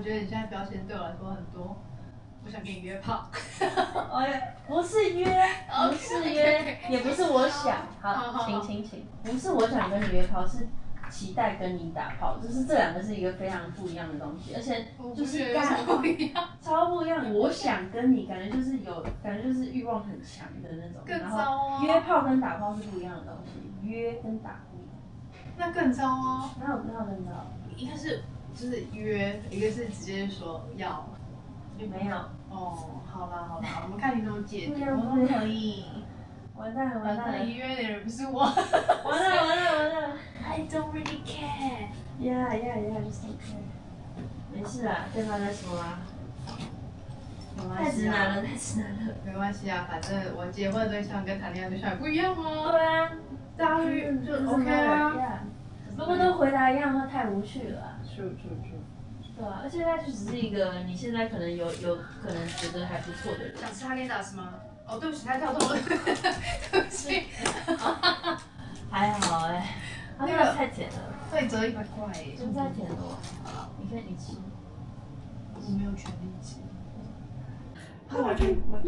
覺得你現在標籤對我來說很多。我想跟你約炮。不是約，不是約，也不是我想。好，請，不是我想跟你約炮，是期待跟你打炮，就是这两個是一個非常不一樣的東西，而且就是超不一樣。我想跟你，感覺就是慾望很強的那種，然後約炮跟打炮是不一樣的東西，約跟打不一樣。那更糟哦。哪有更糟？应该是就是約，一個是直接說要。沒有哦，好啦，我們看你怎麼解決，我都可以。完蛋了，反正约的人不是我。完了。I don't really care. Yeah, just don't care. 沒事啊，對方在說啊。太直男了。沒關係啊，反正我結婚的對象跟談戀愛對象也不一樣哦。對啊，大家就 OK 啊。如果都回答一樣的話，太無趣了。True。对啊，而且他就只是一個你現在可能有可能覺得還不錯的人。想吃哈根達斯嗎？哦，對不起，他跳動了。對不起。還好那個太甜了。再折100塊耶。真太甜了。你可以吃。我没有权利吃。没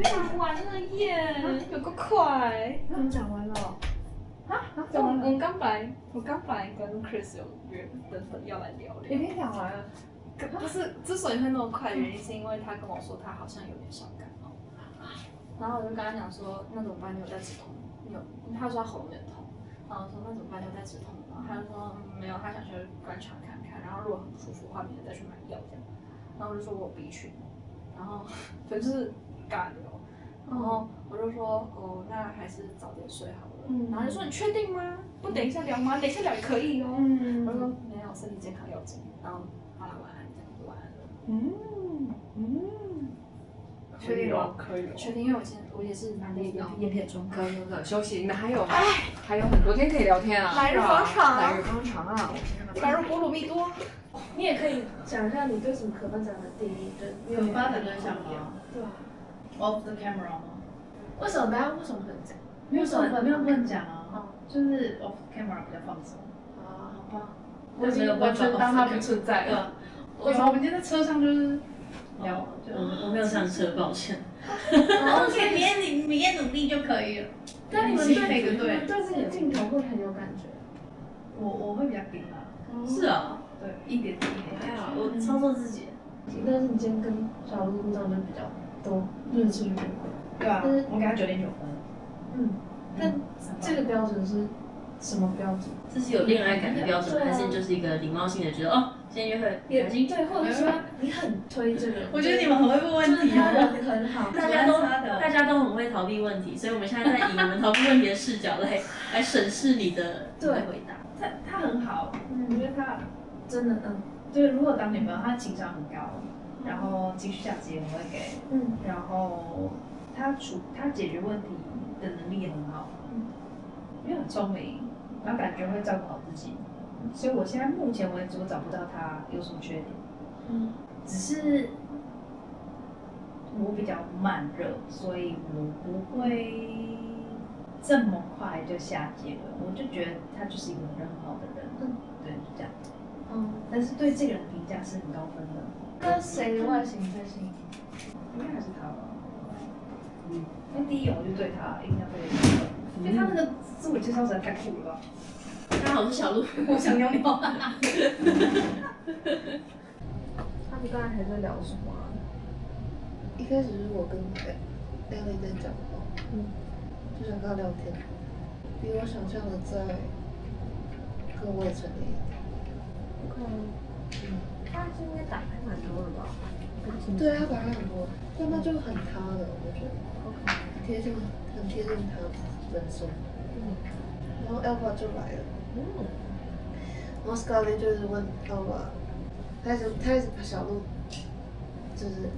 講完了耶！有個快。我們講完了。我剛本來跟 Chris 有約等要來聊。已經講完了。不是，之所以會那麼快的原因，是因為他跟我說他好像有點小感冒，然後我就跟他講說，那怎麼辦？你有在止痛？他說他喉嚨有點痛，然後我說那怎麼辦？你有在止痛？然後他就說沒有，他想去觀察看看，然後如果很不舒服的話，明天再去買藥這樣。然後我就說我有 B 群，然後反正就是尬聊，然後我就說哦，那還是早點睡好了。然后就說你確定嗎？不等一下聊嗎？等一下聊也可以哦。我說沒有，身體健康要緊。然後好了，晚安。確定了，可以了。確定，因為我也是蠻累的，夜片中。可以了，休息。那還有很多天可以聊天啊。來日方長啊！來日波羅蜜多。你也可以講一下你對什麼可發展的定義，可發展對象嗎？對啊。Off the camera 嗎？為什麼不能講？沒有不能講啊。就是 off the camera 比較放鬆。啊，好吧。我已經完全當它不存在了。我们今天在車上就是聊，我沒有上車，抱歉。OK，明天努力就可以了。但你們對這個鏡頭會很有感覺。我會比較緊啊。是啊。對，一點。還好，我操作自己。但是你今天跟小鹿這樣就比較多認識的人。對啊。我給他9.9分。但這個標準是什麼標準？這是有戀愛感的標準，還是就是一個禮貌性的覺得哦？先約會，對，或者說你很推這個。我覺得你們很會問問題，他人很好，大家都很會逃避問題，所以我們現在在以你們逃避問題的視角來審視你的回答。他很好，我覺得他真的对，如果當女朋友，他情商很高，然後情緒價值也很會給，然後他解決問題的能力也很好，因為很聰明，然後感覺會照顧好自己。所以我現在目前為止我找不到他有什麼缺點，只是我比較慢熱，所以我不會這麼快就下結論。我就覺得他就是一個人很好的人，對，就這樣。但是對這個人評價是很高分的。那誰的外形最吸引？應該還是他吧。那第一眼我就對他印象特別深刻，因為他那個自我介紹實在太酷了吧。大家好，我是小鹿，我想尿尿。他們剛才還在聊什麼啊？一開始是我跟亮玲在講話，就想跟他聊天，比我想象的再更未成年一點。他今天打開蠻多的吧？對，他打開很多，但那就很他的，我覺得，很貼近他本身。然後 Alpha 就來了。然後 Scarlett 就是問 Alpha， 他一直把小鹿就是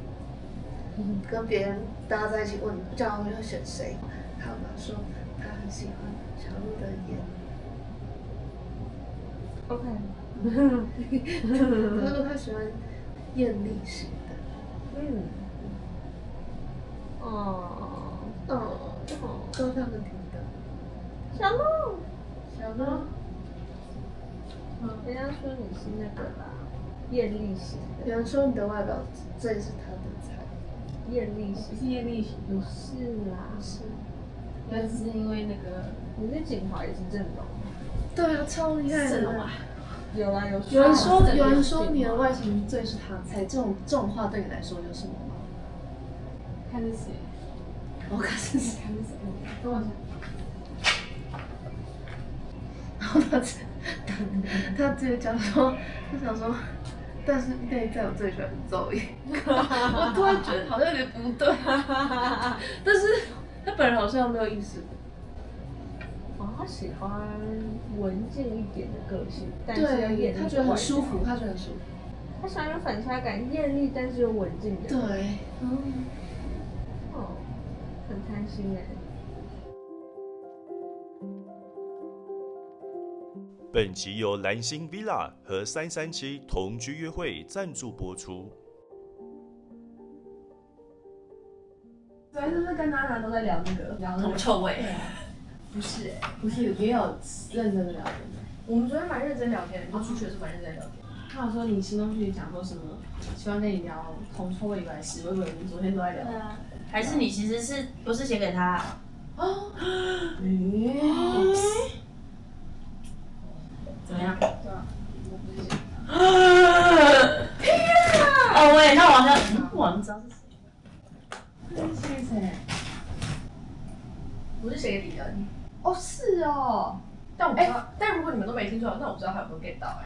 跟別人搭在一起問，叫他會選誰？Alpha 說他很喜歡小鹿的顏。OK。他說他喜歡豔麗型的。都他們聽到。小鹿。小鹿。人家說你是那個啦，艷麗型。有人說你的外表最是他的菜。艷麗型是艷麗型，不是啦，是。那只是因为那个，你那精华也是正容。对啊，超厉害的。正容啊。有啦有。有人說你的外形最是他的菜，这种話对你來說有什麼嗎？看是誰？我看是誰？看是誰？跟我講。然後他直接講說，他想說，但是內在我最喜歡是Zoe。我突然覺得好像有點不對，但是他本人好像沒有意識。他喜歡文靜一點的個性，但是又艷麗。他覺得很舒服，他覺得很舒服。他喜歡有反差感，艷麗但是又文靜的。對，哦，很貪心哎。本集由藍星 Villa 和337同居約會贊助播出。昨天是不是跟娜娜都在聊那個铜臭味？不是不是也有認真的聊天的。我們昨天蠻認真聊天，就出去的時候蠻認真聊天。他有說你行動劇講說什麼，希望跟你聊銅臭味以外的事，我以為你昨天都在聊。還是你其實是不是寫給他？哦。怎麼樣？對啊，我不是寫。哦喂，那我好像知道是誰。這是誰？我是寫給你的。哦，是哦。但我不知道，但如果你們都沒聽出來，那我不知道他有沒有 get 到哎。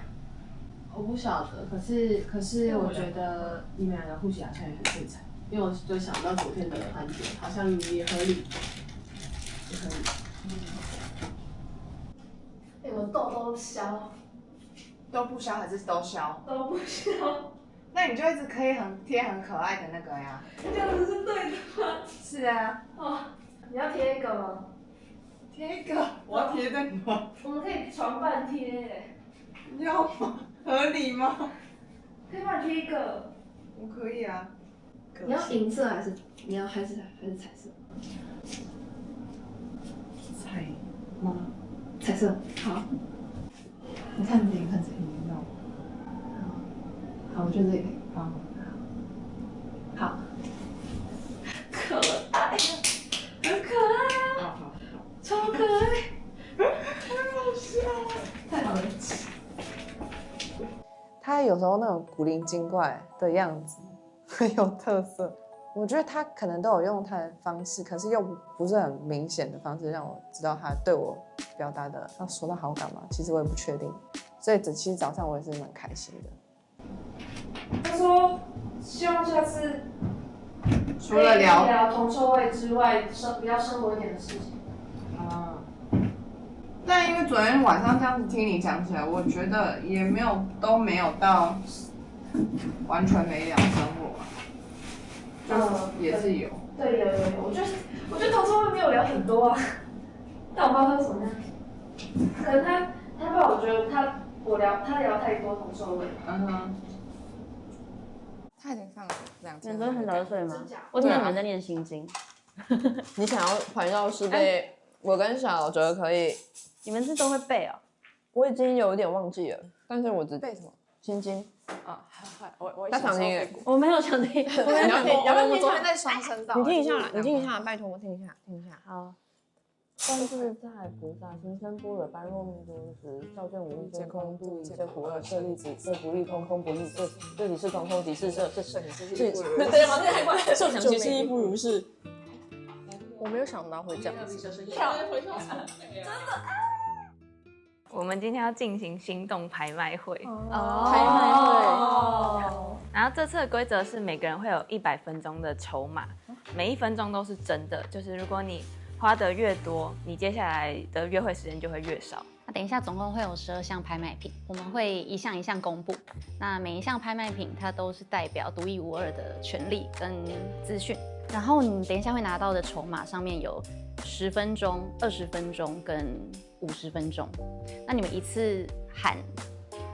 我不曉得，可是我覺得你們兩個互寫好像也很精彩，因為我就想到昨天的環節，好像也合理，也合理。我痘都消，都不消還是都消？都不消。那你就一直可以很貼很可愛的那個呀。這樣子是對的嗎？是啊。哦，你要貼一個嗎？貼一個，我要貼在哪？我們可以床伴貼。要嗎？合理嗎？可以幫你貼一個。我可以啊。你要銀色還是還是彩色？彩嗎？彩色。好。你看这个，看这个，你弄。好，我觉得这个可以。好。好。可愛，很可愛啊！好，超可愛，太好笑了，太好了。他有時候那種古靈精怪的樣子很有特色，我覺得他可能都有用他的方式，可是又不是很明顯的方式讓我知道他對我表達的要說到好感嘛，其實我也不確定，所以其實早上我也是蠻開心的。他說希望下次除了聊銅臭味之外，比較生活一點的事情。但因為昨天晚上這樣子聽你講起來，我覺得也都沒有到完全沒聊生活，就是也是有。對，有，我覺得銅臭味沒有聊很多啊，但我不知道他是什麼樣。可能他怕我覺得他聊太多銅臭味。嗯哼。他已經放了2天。你昨天很早就睡嗎？我聽到你們在念心經。你想要環繞世界，我跟小覺得可以。你們是都會背哦？我已經有點忘記了，但是我只背什麼？心經啊，我他想聽，我沒有想聽。我昨天在雙聲道。你聽一下啦，你聽一下，拜託我聽一下。好。觀自在菩薩行深般若波羅蜜多時，照見五蘊皆空，度一切苦厄，舍利子，色不異空，空不異色，這裡是空，空即是色，這是對嗎？這太快了。受想行識亦復如是。我沒有想到會這樣子。真的。我們今天要進行心動拍賣會拍賣會。然後這次的規則是每個人會有100分鐘的籌碼，每1分鐘都是真的，就是如果你花得越多，你接下來的約會時間就會越少。那等一下總共會有12項拍賣品，我們會一項一項公布。那每一項拍賣品它都是代表獨一無二的權利跟資訊。然後你等一下會拿到的籌碼上面有10分鐘、20分鐘跟50分鐘。那你們一次喊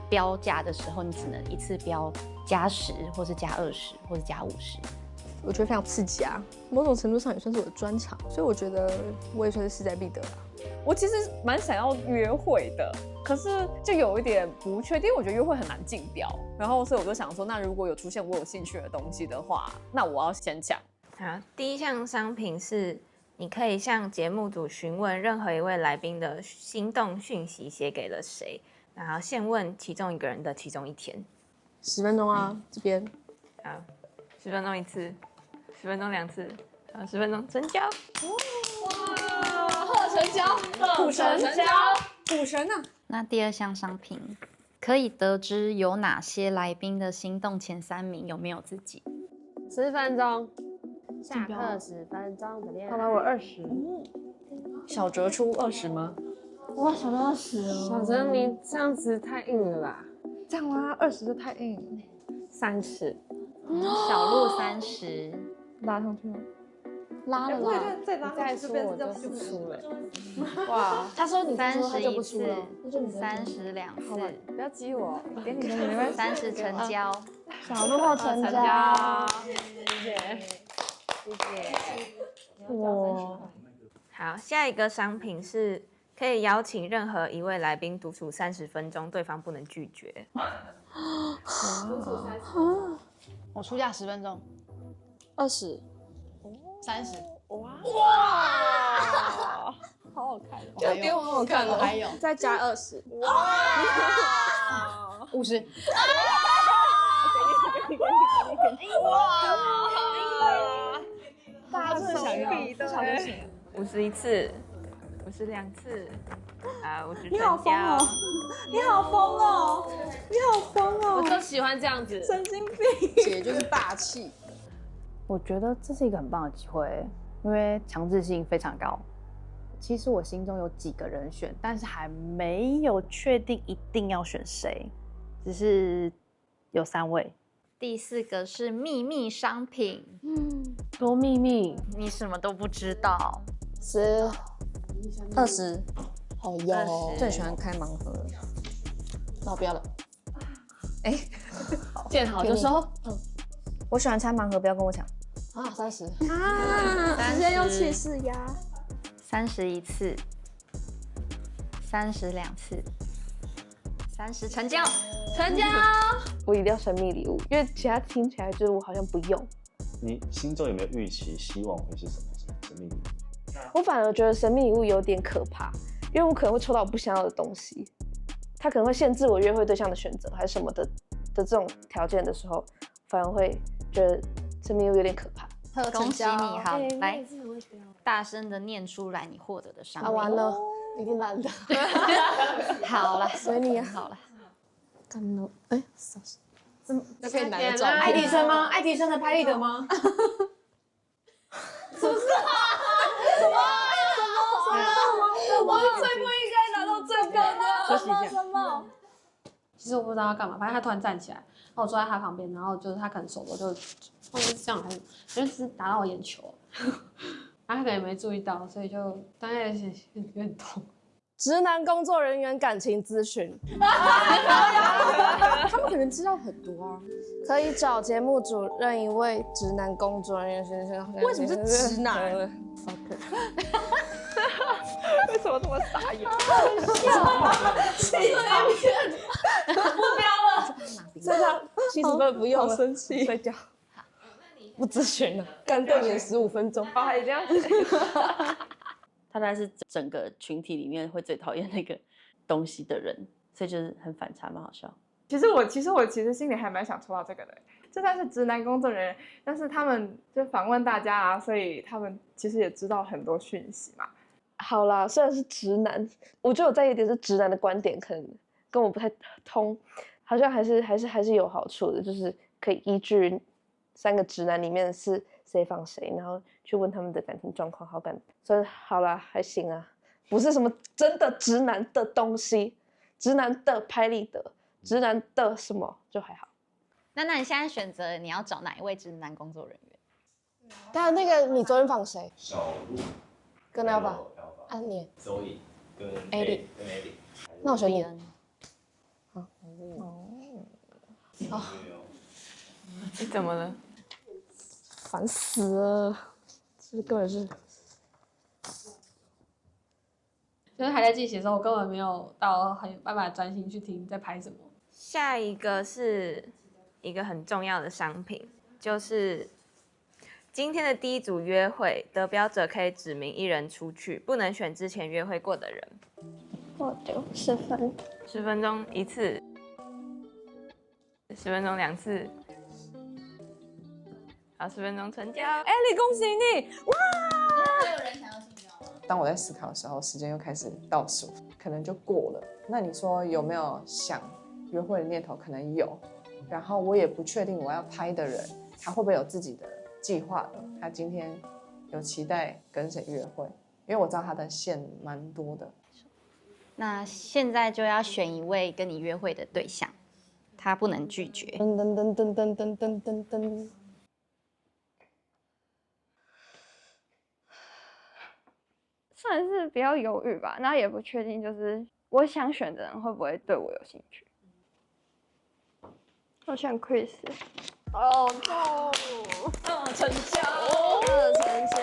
標價的時候，你只能一次標+10，或是+20，或是+50。我覺得非常刺激啊，某種程度上也算是我的專長，所以我覺得我也算是勢在必得啦。我其實蠻想要約會的，可是就有一點不確定，因為我覺得約會很難競標，然後所以我就想說，那如果有出現我有興趣的東西的話，那我要先搶。好，第一項商品是你可以向節目組詢問任何一位來賓的心動訊息寫給了誰，然後限問其中一個人的其中一天。10分鐘啊，這邊。好，10分鐘一次，10分鐘2次，10分鐘成交。哇，賀成交，股神成交，股神啊！那第二項商品，可以得知有哪些來賓的心動前3名有没有自己。10分鐘，下課10分鐘的戀愛。看到我20，小哲出20吗？哇，小哲20哦！小哲你这樣子太硬了啦！这樣嗎？20就太硬。30，小鹿30，拉上去吗？拉了啦，再拉再说我就不出了。哇，他说你31次，32次，不要激我，给你没關係。30成交，小鹿成交，謝謝，謝謝。哇，好，下一個商品是可以邀請任何一位來賓獨處30分鐘，對方不能拒絕。我出價10分鐘，20。30，哇，好好看，就给我好好看了，还有再加20，哇，50，哇，大家真的想要51次，52次，啊，50你好疯哦！你好疯哦！你好疯哦！我就喜歡這樣子，神經病，姐就是霸氣。我覺得這是一個很棒的機會，因為強制性非常高。其實我心中有幾個人選，但是還沒有確定一定要選誰，只是有3位。第4個是秘密商品，多秘密，你什麼都不知道。10、20，好喲，最喜歡開盲盒了。那我不要了。哎，見好就收。我喜歡拆盲盒，不要跟我搶。啊，30啊，直接用氣勢壓。31次，32次，30成交，成交。我一定要神秘禮物，因為其他聽起來就是我好像不用。你心中有沒有預期，希望會是什麼神秘禮物？我反而覺得神秘禮物有點可怕，因為我可能會抽到我不想要的東西，它可能會限制我約會對象的選擇還是什麼的這種條件的時候，反而會覺得神秘禮物有點可怕。恭喜你，好，來大聲的念出來你獲得的商品。完了，一定爛的。好了，隨你啊。好了。幹了，哎，就可以拿個照片。愛迪生嗎？愛迪生的拍立得嗎？是不是啊？什麼？我最不應該拿到這個的。什麼？其實我不知道他幹嘛，反正他突然站起來，然後我坐在他旁邊，然後就是他可能手就或者是這樣，還是就是打到我眼球，然後他可能也沒注意到，所以就當然有點痛。直男工作人員感情諮詢，他们可能知道很多啊。可以找節目組任一位直男工作人員先生。為什麼是直男？為什麼這麼傻眼？不標了。這套70分不用了，生氣，睡覺。不諮詢了，乾瞪眼15分鐘。哦，還這樣。他大概是整個群體裡面會最討厭那個東西的人，所以就是很反差，蠻好笑。其實我心裡還蠻想抽到這個的，就算是直男工作人員，但是他們就訪問大家啊，所以他們其實也知道很多訊息嘛。好啦，雖然是直男，我覺得我在意一點是直男的觀點可能跟我不太通，好像還是有好處的，就是可以依據3個直男裡面是誰放誰，然後去問他們的感情狀況、好感。所以好啦，還行啊，不是什麼真的直男的東西，直男的拍立得，直男的什麼就還好。那你現在選擇你要找哪一位直男工作人員？但那個你昨天訪誰？小鹿跟 Alpha，啊你？Zoe 跟 Eddie，那我選你。好。哦。你怎麼了？煩死了，這根本是。可是還在進行的時候，我根本沒有到很有辦法專心去聽在拍什麼。下一個是一個很重要的商品，就是今天的第一組約會，得標者可以指名一人出去，不能選之前約會過的人。我就10分，10分鐘一次，10分鐘2次，好，10分鐘成交。艾莉，恭喜你！哇！还有人想要性交吗？当我在思考的时候，时间又開始倒數，可能就過了。那你說有沒有想約會的念頭？可能有。然後我也不確定我要拍的人，他會不會有自己的計劃的？他今天有期待跟誰約會？因為我知道他的線蠻多的。那現在就要選一位跟你約會的對象，他不能拒絕。噔噔噔噔噔噔噔噔噔。算是比較猶豫吧，那也不確定，就是我想選的人會不會對我有興趣。我選 Chris。哦 no！ 成交！成交！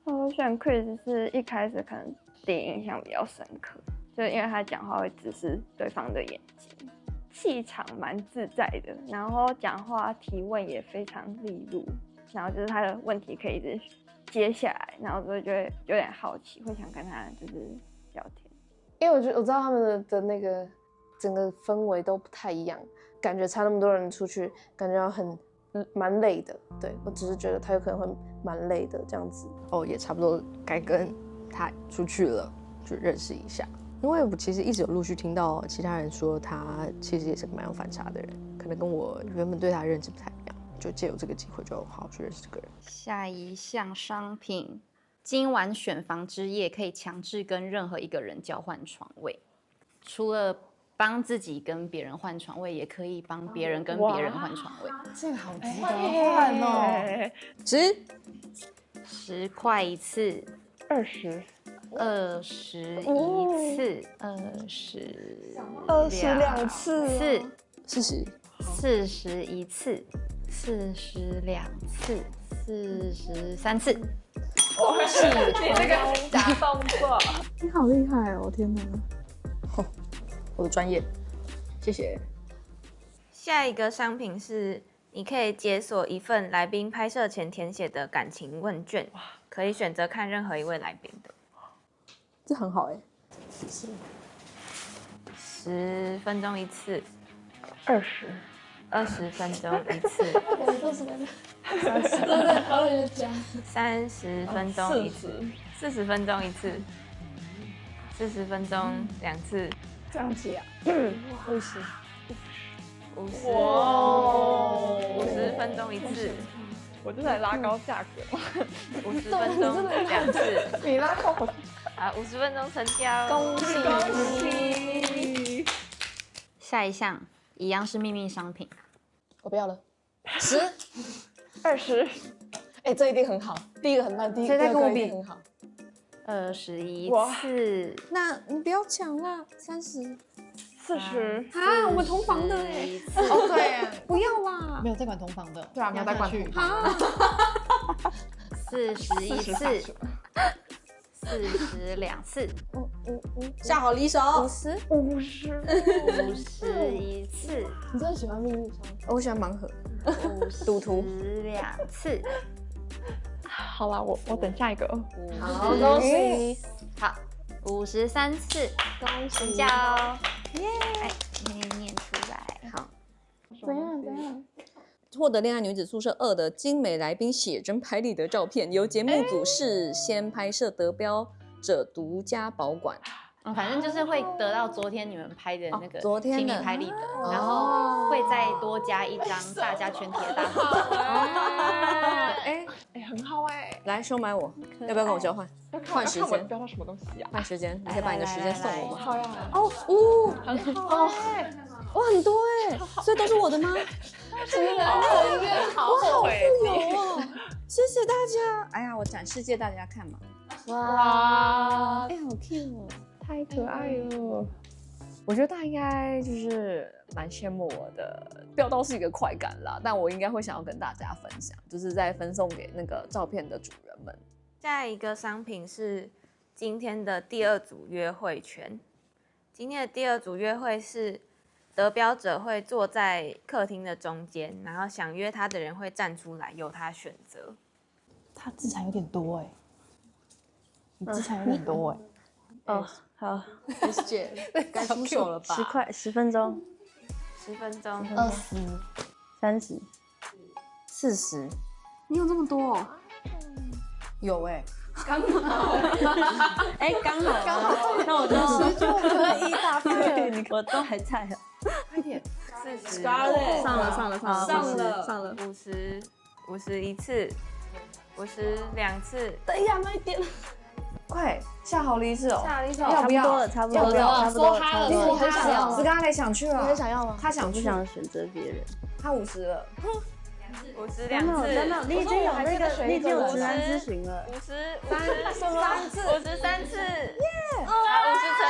我選 Chris 是一開始可能第一印象比較深刻，就因為他講話會直視對方的眼睛，氣場蠻自在的，然後講話提問也非常利落，然後就是他的問題可以一直接下來，然後就會有點好奇，會想跟他就是聊天。因為我知道他們的那個整個氛圍都不太一樣，感覺差那麼多人出去，感覺蠻累的。对，我只是覺得他有可能會蠻累的這樣子。哦，也差不多該跟他出去了，就認識一下。因為我其實一直有陸續聽到其他人說他其實也是個蠻有反差的人，可能跟我原本對他的認知不太一樣，就借由這個機會就好好去認識這個人。下一項商品。今晚選房之夜可以強制跟任何一個人交換床位，除了幫自己跟別人換床位，也可以幫別人跟別人換床位。這個好值得換哦！10塊一次，20一次，22次，40一次，42次，43次。恭喜你这个假动作！你好厲害哦！天哪，我的專業，謝謝。下一個商品是，你可以解鎖一份來賓拍攝前填寫的感情問卷，可以選擇看任何一位來賓的。這很好哎。10分鐘一次，20分鐘一次，30分鐘一次，40分鐘一次，40分鐘2次，這樣子啊，50分鐘一次，我就在拉高價格，50分鐘2次，你拉高我，好，50分鐘成交，恭喜！下一項一樣是秘密商品。我不要了。10、20，哎，這一定很好。第一個很爛，第二個一定很好。21次，那你不要搶啦，30、40啊，我們同房的哎。哦對，不要啦，没有在管同房的。对啊，没有在管同房。41次，42次，下好离手，51次。你真的喜歡秘密商品？我喜歡盲盒。赌徒2次。好啦，我等下一個。好，恭喜。好，53次，恭喜。成交。耶！哎，念出來。好。怎樣？獲得《戀愛女子宿舍2》的精美來賓寫真拍立得照片，由節目組事先拍攝，得標者獨家保管。反正就是會得到昨天你們拍的那個親密拍立得，哦、然後會再多加一張大家全體的大合照。很好哎！來收買我，要不要跟我交換？換時間，標到什麼東西呀？換時間，你可以把你的時間送我嗎？好呀。很好哎，哇，很多哎，所以都是我的嗎？真的，好后悔哦！謝謝大家。哎呀，我展示借大家看嘛。哇，哎，好 cute 哦。太可愛了！我覺得大家應該就是蠻羨慕我的，標到是一個快感啦，但我應該會想要跟大家分享，就是在分送給那個照片的主人們。下一個商品是今天的第2組約會權。今天的第2組約會是得標者會坐在客廳的中間，然後想約他的人會站出來，由他選擇。他資產有點多哎，你資產有點多哎。哦，好，謝謝，該出手了吧？10分鐘，10分鐘，20、30、40，你有这么多哦？有哎，刚好，哎，刚好，那我就可以打分，我都还在啊，快点，40，上了，51次，52次，等一下，慢一点。快下好离子哦！下离子要不要？差不多，说他了，你很想要？斯卡雷想去了，你很想要吗？他想去，不想選擇別人。他50了，52次，真的，你已經有那個，你已經有直男諮詢了，53次，53次，耶，50成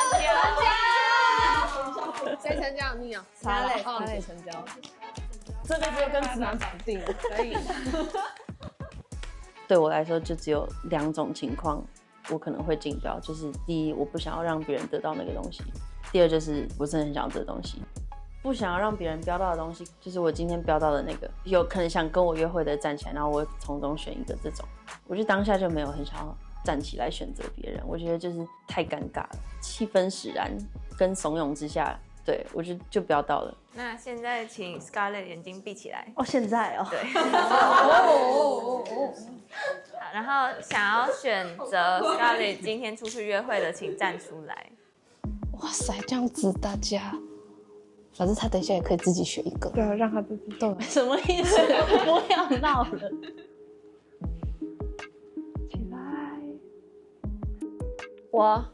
交，誰成交？你啊，斯卡雷成交，這輩子就跟直男綁定了，可以。對我來說，就只有2種情況，我可能會競標，就是第一，我不想要讓別人得到那個東西；第二，就是我真的很想要這個東西。不想要讓別人標到的東西，就是我今天標到的那個，有可能想跟我約會的站起來，然後我會從中選一個這種。我就當下就沒有很想要站起來選擇別人，我覺得就是太尷尬了，氣氛使然跟慫恿之下，對我就不要到了。那現在請 Scarlett 眼睛閉起來。哦，現在哦。對。好，然後想要選擇 Scarlett 今天出去約會的，請站出來。哇塞，這樣子大家，反正他等一下也可以自己選一個。對啊，讓他自己。對，什麼意思？不要鬧了。起來。我。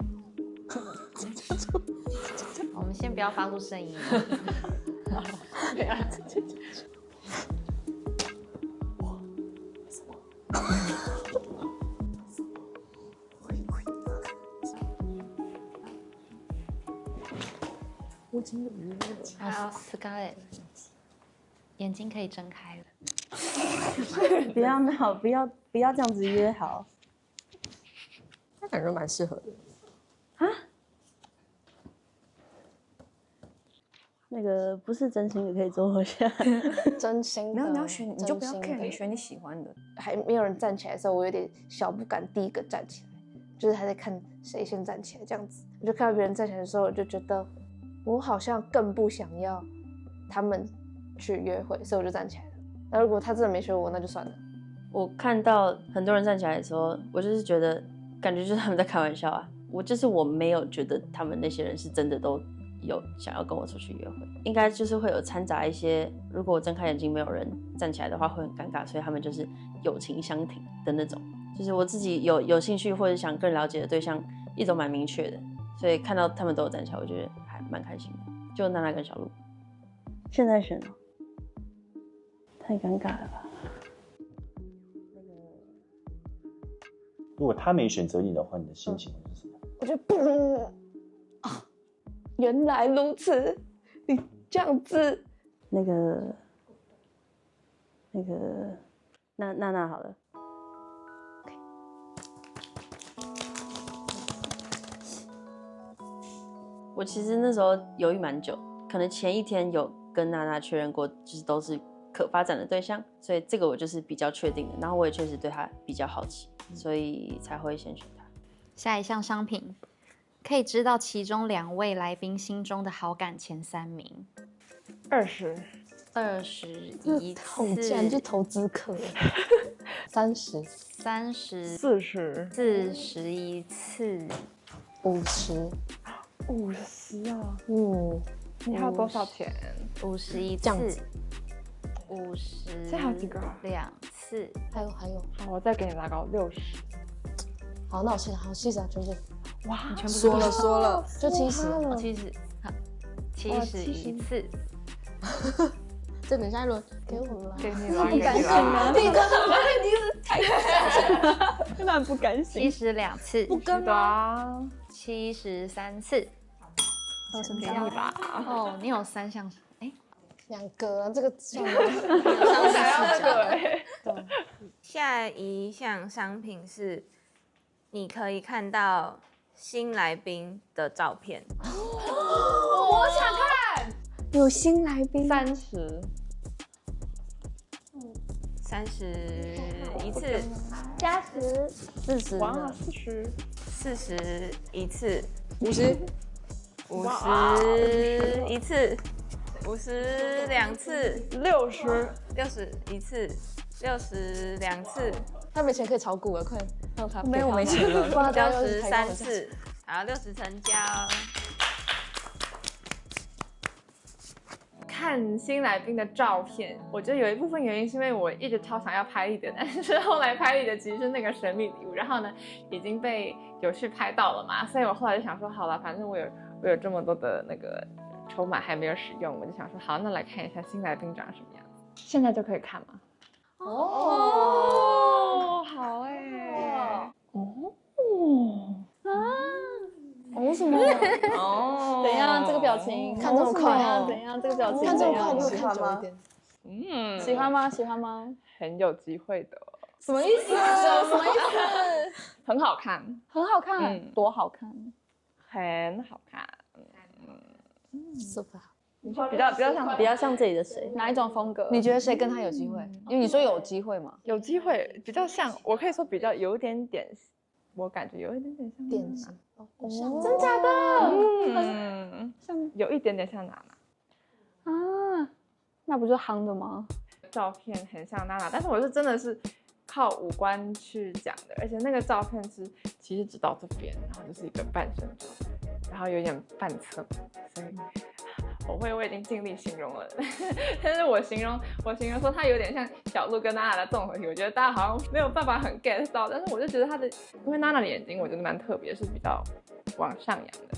我們先不要發出聲音。對啊。我已經有約了。好 ，Scarlett， 眼睛可以睜開了。不要鬧，不要這樣子約好。他感覺蠻適合的。啊？那個不是真心的可以坐回下。真心的。沒有，你要選，你就不要 care，你選你喜歡的。還沒有人站起來的時候，我有點小不敢第一個站起來，就是還在看誰先站起來這樣子。我就看到別人站起來的時候，我就覺得我好像更不想要他們去約會，所以我就站起來了。那如果他真的沒選我，那就算了。我看到很多人站起來的時候，我就是覺得感覺就是他們在開玩笑啊。我沒有覺得他們那些人是真的都有想要跟我出去約會，應該就是會有摻雜一些，如果我睜開眼睛沒有人站起來的話會很尷尬，所以他們就是友情相挺的那種，就是我自己有興趣或者想更了解的對象一直都蠻明確的，所以看到他們都有站起來，我覺得還蠻開心的。就娜娜跟小鹿，現在選了，太尷尬了吧？如果他沒選擇你的話，你的心情會是什麼？我覺得不啊，原來如此，你這樣子，那個，娜娜好了。我其實那時候猶豫蠻久，可能前一天有跟娜娜確認過，就是都是可發展的對象，所以這個我就是比較確定的。然後我也確實對她比較好奇，所以才會先選她。下一項商品，可以知道其中2位來賓心中的好感前3名。21次，竟然是投資客。30、40、41次、50啊。你還有多少錢？51次。50。這還有幾個？2次。還有。好，我再給你拉高60。好，那我現在90啊，90。哇，你全部說了，就70。70，好，71次。这等下一輪給我們了，給你了，不甘心啊！你剛剛你是太真的很不甘心。72次，不跟啊。73次。合成這樣吧。哦，你有3项，哎，2个啊，这个算吗？我想要这个对。下一项商品是，你可以看到新来賓的照片。我想看，有新來賓30一次，加10 40，哇40一次，50一次，50 2次，60一次，60 2次。他没钱可以炒股了，快让他。没有，我没钱了。 60 3次，好，60成交。看新来賓的照片，我覺得有一部分原因是因為我一直超想要拍立得，但是後來拍立得其實是那個神秘禮物，然後呢已經被有去拍到了嘛，所以我後來就想說，好了，反正我有這麼多的那個籌碼還沒有使用，我就想說，好，那來看一下新來賓長什麼樣子。現在就可以看嗎？哦，好哎，哦什麼？哦，怎樣？這個表情看這麼快啊？怎樣？這個表情看這麼快，你喜歡嗎？喜歡嗎？喜歡嗎？很有機會的。什麼意思？什麼意思？很好看，很好看，多好看？很好看。super。比較像這裡的誰？哪一種風格？你覺得誰跟他有機會？因為你說有機會嘛？有機會，比較像，我可以說比較有一點點，我感覺有一點點像電子。哦，真假的？像有一點點像娜娜。啊，那不是夯的嗎？照片很像娜娜，但是我是真的是靠五官去講的，而且那個照片是其實只到這邊，然後就是一個半身照，然後有點半側，所以我已經盡力形容了，但是我形容說它有點像小鹿跟娜娜的綜合體，我覺得大家好像沒有辦法很 get 到，但是我就覺得它的，因為娜娜的眼睛我覺得蠻特別，是比較往上揚的，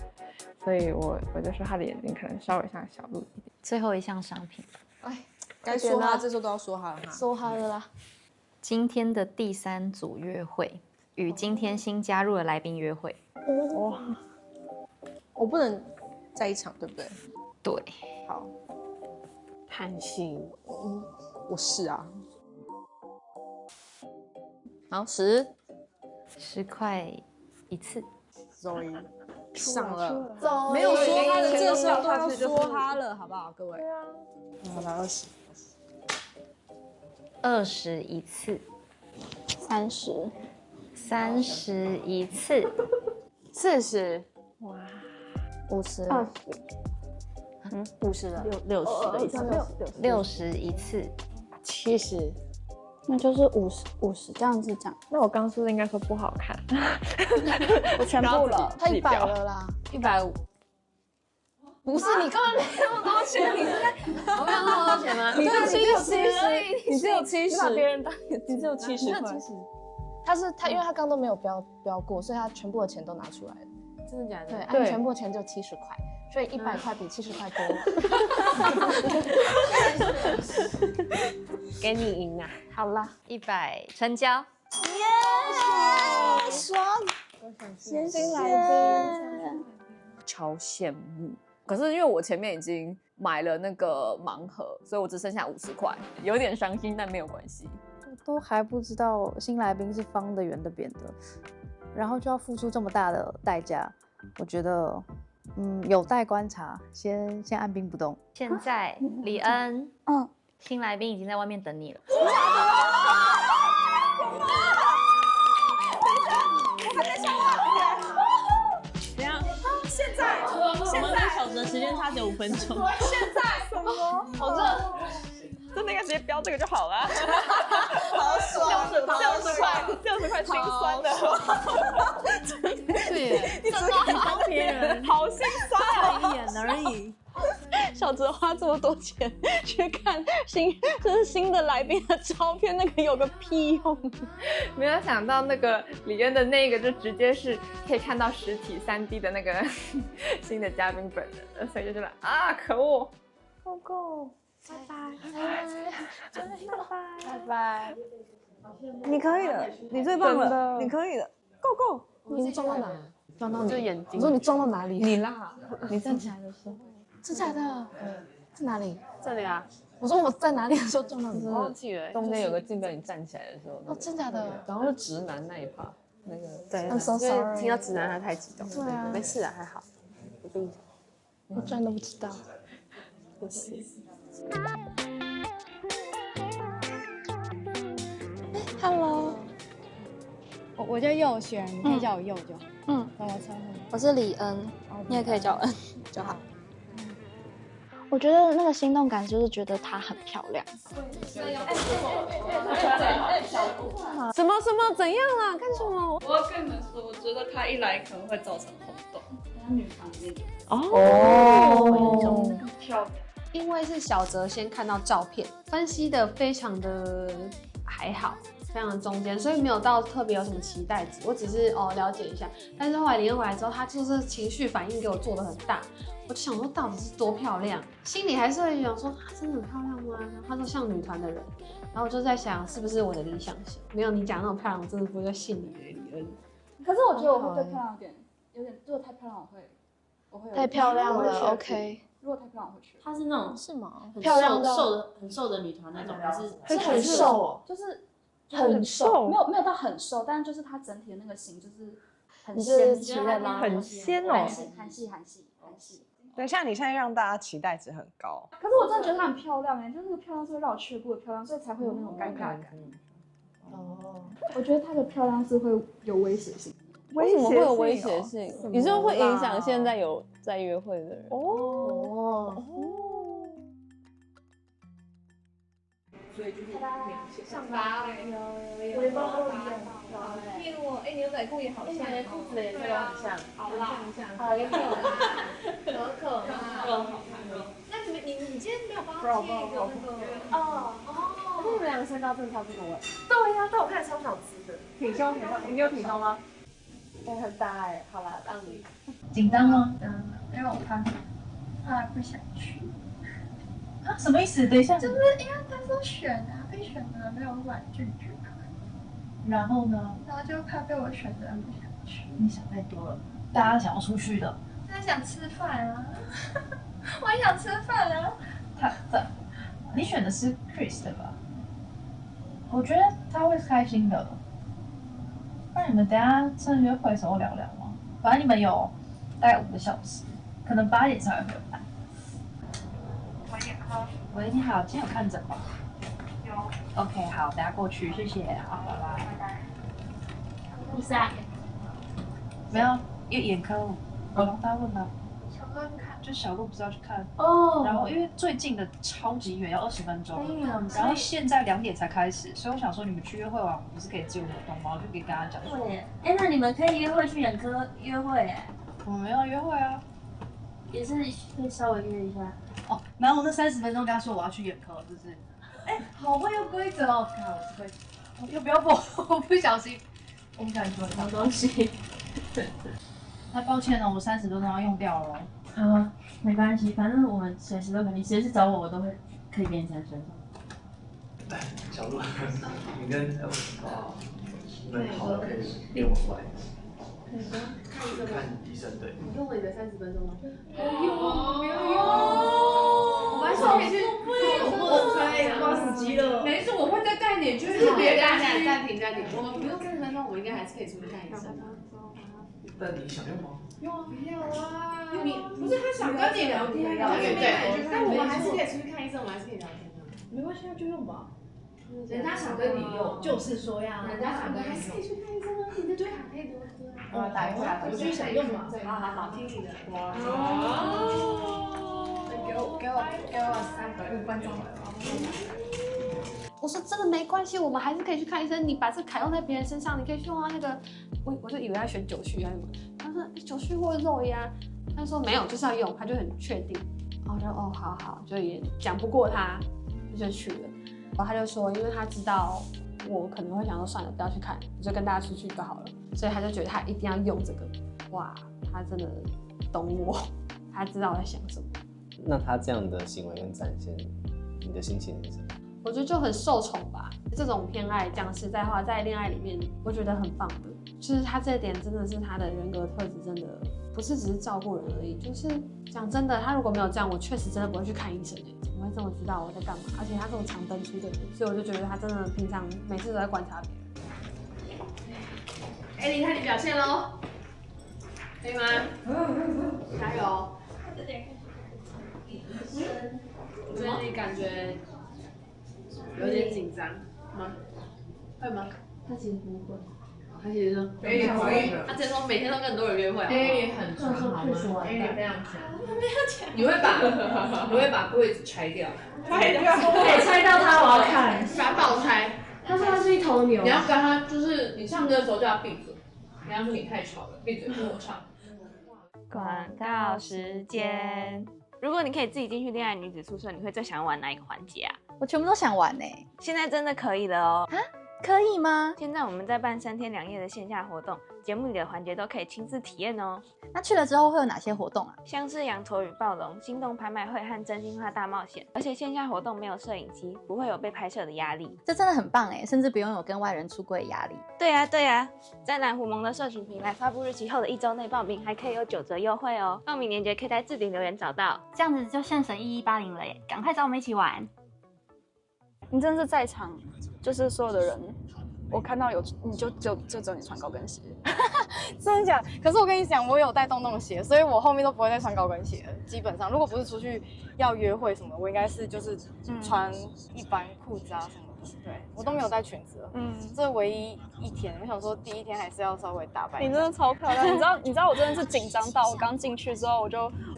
所以我就說她的眼睛可能稍微像小鹿一點。最後一項商品，哎，該說哈，這時候都要說哈了哈，說哈了啦。今天的第3組約會，與今天新加入的來賓約會。哇，我不能在一場，對不對？對，好，看戲，我是啊。好，10塊一次。Zoe 上了，沒有說哈的，這個時候都要說哈了，好不好，各位？對啊。好，來20一次。30一次。40。哇，50。50了，60的意思，60一次，70，那就是50這樣子講。那我剛是不是應該說不好看？我全部了，他100了啦，150。不是，你根本沒那麼多錢，你是在我沒有那麼多錢嗎？你只有70而已，你只有70，把別人當你只有70塊。他因為他剛都沒有標過，所以他全部的錢都拿出來了。真的假的？對，按全部的錢就70塊。所以100塊比70塊多，給你贏啊！好啦，100成交，耶，爽！謝謝，超羨慕。可是因為我前面已經買了那個盲盒，所以我只剩下50塊，有點傷心，但沒有關係。我都還不知道新來賓是方的、圓的、扁的，然後就要付出這麼大的代價，我覺得。有待觀察，先按兵不動。現在李恩，新來賓已經在外面等你了。我還在想怎樣？現在我們2小時的時間差只有5分鐘。現在什麼？好熱。真的應該直接標這個就好了。好爽，60塊心酸的。對耶，你怎麼很幫別人？好心酸啊！一眼而已。小哲花這麼多錢去看新的來賓的照片，那個有個屁用？沒有想到那個李恩的那個就直接是可以看到實體3D 的那個新的嘉賓本人，所以就覺得啊，可惡。Go go。拜拜，拜拜，你可以的，你最棒了，你可以的，Go Go！你是裝到哪？撞到你，就眼睛。我说你撞到哪里？你啦，你站起来的时候，真假的？在哪里？这里啊。我说我在哪里的时候撞到你？忘记了。中间有个镜被你站起来的时候。哦，真假的？然后是直男那一趴，那个。对。I'm so sorry。听到直男他太激动。对啊。没事啊，還好。我居然都不知道。不是。Hello。我叫佑璇，你可以叫我佑就好。我来称呼。我是李恩，你也可以叫恩就好。我觉得那個心動感就是覺得她很漂亮。什麼怎樣啦？幹什麼？我要跟你們說，我覺得她一來可能會造成轟動。她女團裡面很漂亮。因為是小澤先看到照片，分析的非常的還好。非常的中間，所以沒有到特別有什麼期待值，我只是了解一下。但是後來李恩回來之後，他就是情緒反應給我做的很大，我就想說到底是多漂亮，心裡還是會想說她真的很漂亮嗎？然後他說像女團的人，然後我就在想是不是我的理想型，沒有你講那種漂亮，我真的不會再信你的李恩。可是我覺得我會對漂亮有點，如果太漂亮我會太漂亮了 ，OK。如果太漂亮我會去。她是那種是嗎？漂亮很瘦的女團那種，還是很瘦哦？就是很瘦，沒有到很瘦，但是就是它整體的那個型就是很纖細嗎？很纖哦，韓系。等一下，你現在讓大家期待值很高。可是我真的覺得她很漂亮就是那個漂亮是會讓我卻步的漂亮，所以才會有那種尷尬感。我覺得她的漂亮是會有威脅性。為什麼會有威脅性？你說會影響現在有在約會的人所以就是上發有微包都一樣，騙我！牛仔褲也好像，褲子的顏色都很像，好啦，好給你可好看。那你今天沒有幫他貼一個那個你們兩個身高真的差不多哎。對呀，但我看起來超小隻的。體胸，你有體胸嗎？很大哎，好啦，讓你。緊張嗎？因為我怕他不想去。啊，什麼意思？等一下，就是因為他說選啊，被選的人沒有軟拒絕他。然後呢？然後就怕被我選的人不想去。你想太多了，大家想要出去的。他想吃飯啊，我也想吃飯啊。你選的是 Chris 的吧？我覺得他會開心的。那你們等一下趁約會的時候聊聊嗎？反正你們有大概5個小時，可能8點才會回來。喂，你好，今天有看診嗎？有。OK， 好，等下過去，謝謝，好，拜拜。第3。沒有，因為眼科，我幫他問了。小路看，就小路不是要去看哦。然後因為最近的超級遠，要20分鐘。然後現在2點才開始，所以我想說你們去約會完，不是可以自由活動嗎？我就可以跟他講說。哎，那你們可以約會去眼科約會哎。我們沒有約會啊。也是可以稍微約一下。哦，然後我那30分鐘跟他說我要去眼科，就是，好會有規則哦，看我是會，要不要播？我不小心，我不小心說了什麼東西。那抱歉哦，我30分鐘要用掉了。好，沒關係，反正我們隨時都可以，你隨時找我都會可以給你30分鐘。對，小路，你跟那好了可以約我過來。看醫生，對。你跟我約30分鐘嗎？不用，我們說可以去，我可以掛死機了。沒事，我會再帶你去。別擔心，暫停，我們不用30分鐘，我應該還是可以出去看醫生。但你想用嗎？用啊，不要啊！你不是他想跟你聊天，對，但我們還是可以出去看醫生，我們還是可以聊天的。沒關係，就用吧。人家想跟你用，就是說呀，人家想跟你用，還是可以去看醫生啊。你的卡可以給我喝啊。我打一下，我就是想用嘛。好，聽你的。給我3分鐘。我說真的沒關係，我們還是可以去看醫生。你把這卡用在別人身上，你可以用啊那個。我就以為他選9序還是什麼，他說9序或肉呀，他說沒有，就是要用，他就很確定。然後我就好，就也講不過他，就去了。然後他就說，因為他知道我可能會想說算了，不要去看，我就跟大家出去就好了。所以他就覺得他一定要用這個。哇，他真的懂我，他知道我在想什麼。那他這樣的行為跟展現，你的心情是什麼？我覺得就很受寵吧。這種偏愛講實在話，在戀愛裡面，我覺得很棒的。就是他這點真的是他的人格特質，真的不是只是照顧人而已。就是講真的，他如果沒有這樣，我確實真的不會去看醫生怎麼會這麼知道我在幹嘛？而且他是我常登出的人，所以我就覺得他真的平常每次都在觀察別人。你看你表現嘍，可以嗎？加油！我最近感覺有點緊張嗎？會嗎？他其實不會。他其實說，他之前說每天都跟很多人約會，很强好吗？非常强。你会把柜子拆掉？拆掉，可以拆掉它，我要看。把它爆拆。他说他是一头牛。你要跟他，就是你唱歌的时候就要閉嘴，你要说你太吵了，閉嘴听我唱。廣告時間。如果你可以自己進去戀愛女子宿舍，你會最想玩哪一個環節啊？我全部都想玩呢。現在真的可以了哦。啊？可以嗎？現在我們在辦3天2夜的線下活動，節目裡的環節都可以親自體驗哦。那去了之後會有哪些活動啊？像是羊駝與暴龍、心動拍賣會和真心話大冒險，而且線下活動沒有攝影機，不會有被拍攝的壓力。這真的很棒哎，甚至不用有跟外人出櫃的壓力。對啊，在藍狐盟的社群平台發布日期後的1周內報名，還可以有9折優惠哦。報名鏈接可以在置頂留言找到。這樣子就現省1180了耶，趕快找我們一起玩。你真的是在場，就是所有的人。我看到你就只有你穿高跟鞋，真的假的？可是我跟你講，我有帶洞洞鞋，所以我後面都不会再穿高跟鞋了。基本上，如果不是出去要約會什麼，我應該是就是穿一般褲子啊什麼的。对，我都沒有帶裙子了。這唯一一天，我想說第一天還是要稍微打扮一下。你真的超漂亮，你知道我真的是緊張到我剛進去之後，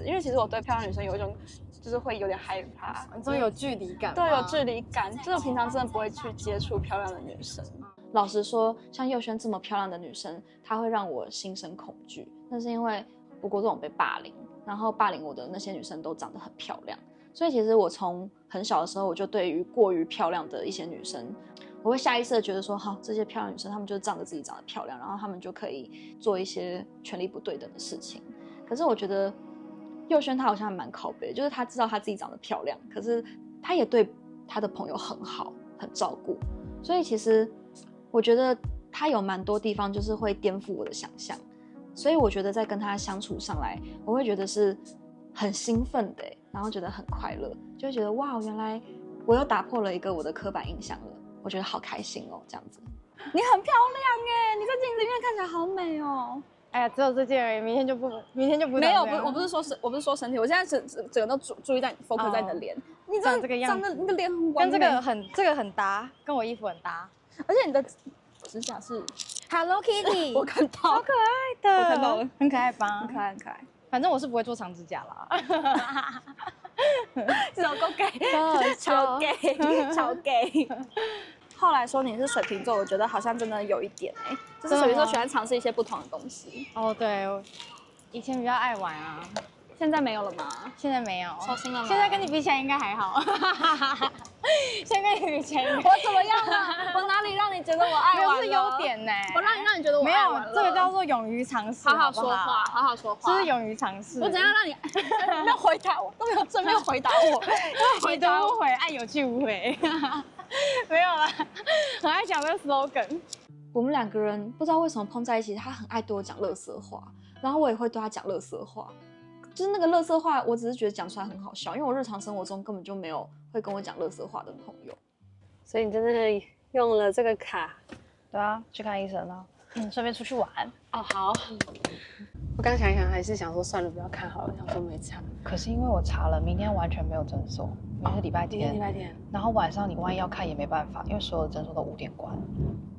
因為其實我对漂亮女生有一種就是會有點害怕。你说有距離感？對，有距離感，就是我平常真的不會去接觸漂亮的女生。老實說，像佑軒這麼漂亮的女生，她會讓我心生恐懼。那是因為我國中被霸凌，然後霸凌我的那些女生都長得很漂亮，所以其實我從很小的時候，我就對於過於漂亮的一些女生，我會下意識的覺得說，好，這些漂亮女生她們就仗着自己長得漂亮，然後她們就可以做一些權力不對等的事情。可是我覺得佑軒她好像還蠻靠北，就是她知道她自己長得漂亮，可是她也對她的朋友很好，很照顧，所以其實。我覺得他有蠻多地方就是會顛覆我的想象，所以我覺得在跟他相處上來，我會覺得是很興奮的，然後覺得很快樂，就會覺得哇，原來我又打破了一個我的刻板印象了，我覺得好開心哦，這樣子。你很漂亮耶，你在鏡子裡面看起來好美哦。哎呀，只有這件而已，明天就不。沒有，我不是說身體，我現在整個都注意在focus在你的臉，你長這個樣子，長得那個臉很完美，跟這個很搭，跟我衣服很搭。而且你的指甲是 Hello Kitty， 我看到，好可愛的，我看到了，很可愛吧？很可愛，很可愛。反正我是不會做長指甲啦。這種夠 gay， 超 gay， 超 gay。後來說你是水瓶座，我覺得好像真的有一點就是水瓶座喜歡嘗試一些不同的東西。哦，對，我以前比較愛玩啊。現在沒有了嗎？現在沒有，收心了嗎？現在跟你比起來應該還好。現在跟你比起來，我怎麼樣了？我哪裡讓你覺得我愛玩了？沒有，是優點呢。我讓你覺得我愛玩了。沒有，這個叫做勇於嘗試。好好說話，好好說話。這是勇於嘗試。我怎樣讓你沒有回答我？都沒有正面回答我。回答不回，愛有去無回。沒有啦，很愛講這個 slogan。我們兩個人不知道為什麼碰在一起，他很愛對我講垃圾話，然後我也會對他講垃圾話。就是那個垃圾話，我只是覺得講出來很好笑，因為我日常生活中根本就沒有會跟我講垃圾話的朋友。所以你真的用了這個卡？對啊，去看醫生了，順便出去玩。哦，好。我剛想一想，還是想說算了，不要看好了，想說沒差。可是因為我查了，明天完全沒有診所，明天是禮拜天。禮拜天。然後晚上你萬一要看也沒辦法，因為所有的診所都5點關，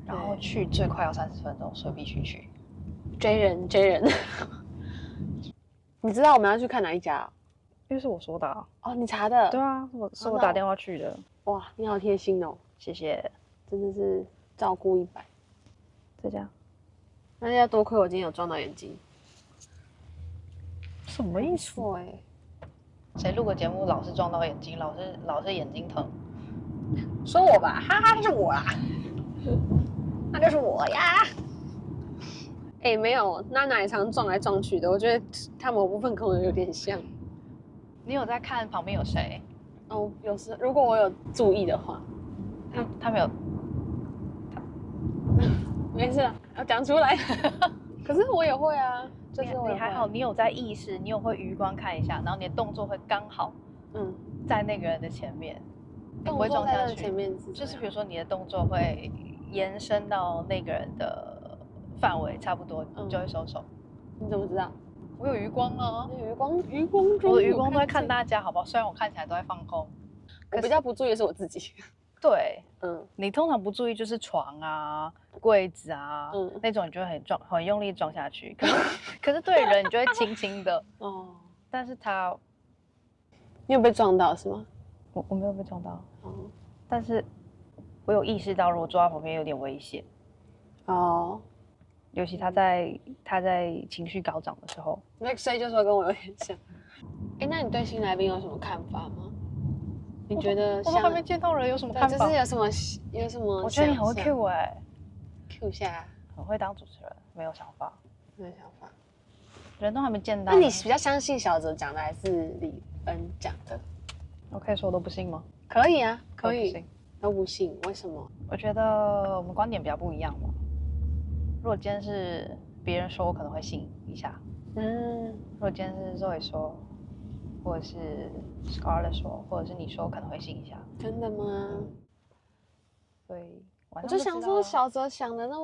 然後去最快要30分鐘，所以必須去。追人。你知道我們要去看哪一家？因為是我說的啊。哦，你查的？对啊，是我打電話去的。哇，你好貼心哦，謝謝，真的是照顧100。這家？那要多虧我今天有撞到眼睛。什麼意思？誰錄個節目老是撞到眼睛，老是眼睛疼？說我吧，哈哈，是我啦，那就是我呀。沒有，娜娜也常撞來撞去的，我覺得他某部分跟我有點像。你有在看旁邊有誰？哦，有時如果我有注意的話，他沒有，沒事，要講出來。可是我也會啊，就是我你還好，你有在意識，你有會餘光看一下，然後你的動作会剛好，在那个人的前面，你不会撞下去。前面就是比如说你的動作會延伸到那個人的範圍差不多，你就會收手。你怎麼知道？我有餘光啊，餘光中，我的餘光都在看大家，好不好？雖然我看起來都在放空，我比較不注意的是我自己。對，你通常不注意就是床啊、櫃子啊，那種你就會很用力撞下去。可是對人你就會輕輕的哦。但是他，你有被撞到是嗎？我沒有被撞到，但是我有意識到，如果坐在旁邊有點危險哦。尤其他在情緒高漲的時候，那所以就說跟我有點像。哎，那你對新來賓有什麼看法嗎？你覺得我還沒見到人有什麼看法？就是有什麼？我覺得你很會 Q ，Q 下，很會當主持人，沒有想法，沒有想法，人都還沒見到。那你比較相信小哲講的還是李恩講的？我可以說我都不信嗎？可以啊，可以，都不信，為什麼？我覺得我們觀點比較不一樣嘛。如果今天是別人說，我可能會信一下。如果今天是 Zoe 說，或者是 Scarlett 說，或者是你說，我可能會信一下。真的嗎？所以我就想說，小哲想的那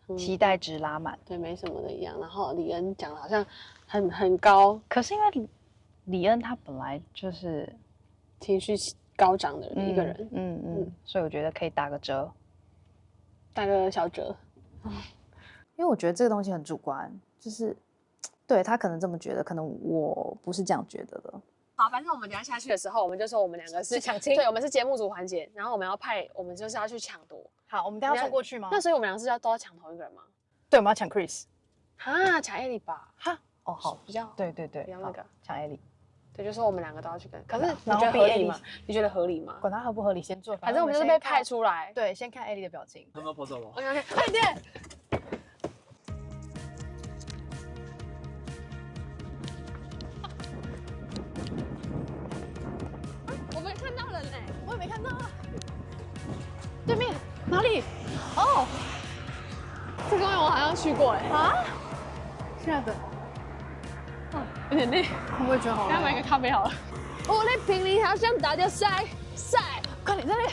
麼期待值拉滿，對，沒什麼的一樣。然後李恩講的好像很高，可是因為李恩他本來就是情緒高漲的人一個人，所以我覺得可以打個折，打個小折。因為我覺得這個東西很主觀，就是對他可能這麼覺得，可能我不是這樣覺得的。好，反正我們等一下下去的時候，我們就說我們兩個是搶親，對，我們是節目組環節，然後我們們就是要去搶奪。好，我們等一下衝過去嗎？那所以我們兩個都要搶同一個人嗎？對，我們要搶 Chris。哈，搶艾莉吧。哈，哦好，比較對，比較那個搶艾莉。對，就說我們兩個都要去跟。可是你覺得合理嗎？你覺得合理嗎？管他合不合理，先做。反正我們就是被派出來。對，先看艾莉的表情。他們要跑走嗎 ？OK， 快點。我沒看到人呢，我也沒看到啊。對面哪裡？哦，這公園我好像去過哎。啊？是的。有點累，我也覺得好累。要買個咖啡好了。我在瓶裡好像打掉賽，快點這裡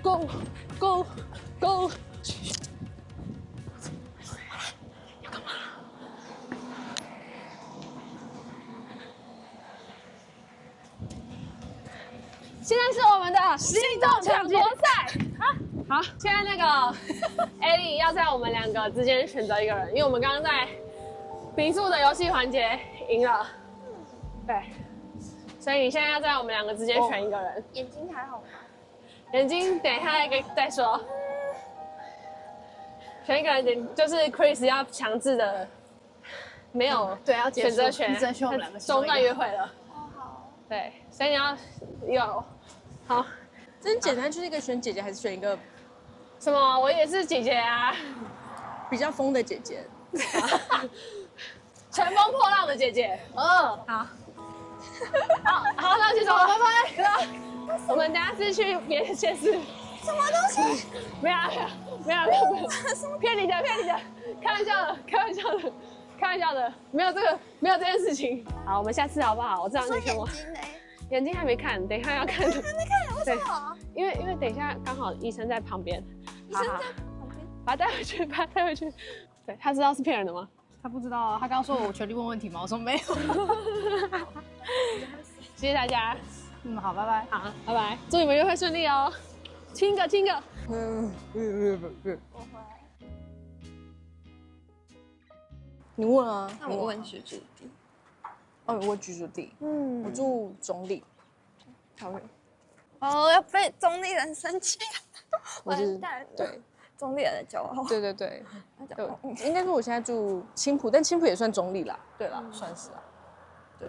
，Go Go Go！ 要幹嘛？現在是我們的心動搶奪賽啊！好，現在那個艾莉要在我們兩個之間選擇一個人，因為我們剛剛在比數的遊戲環節贏了，對，所以你現在要在我們兩個之間選一個人。眼睛還好嗎？眼睛等一下再說。選一個人，就是 Chris 要強制的，沒有對要選擇權，只能我們兩個中斷約會了。哦好。對，所以你要有好，真簡單，就是一個選姐姐還是選一個什麼？我也是姐姐啊，比較瘋的姐姐。乘風破浪的姐姐，好，那去走，拜拜。我們等下是去別的縣市。什麼東西？沒有，騙你的，開玩笑的，沒有這件事情。好，我們下次好不好？我知道你選我。眼睛還沒看，等一下要看。還沒看，為什麼？因為等一下剛好醫生在旁邊。醫生在旁邊。把他帶回去。對，他知道是騙人的嗎？他不知道啊，他剛剛說我權利問問題嗎？我說沒有。謝謝大家。好，拜拜。好，拜拜。祝你們約會順利哦。親個。你問啊？那我問居住地。哦，我問居住地。我住中壢。桃園。哦，要被中壢人生氣。完蛋了。對。中壢人的驕傲。對。應該說我現在住青埔，但青埔也算中壢啦。對啦，算是啊。對。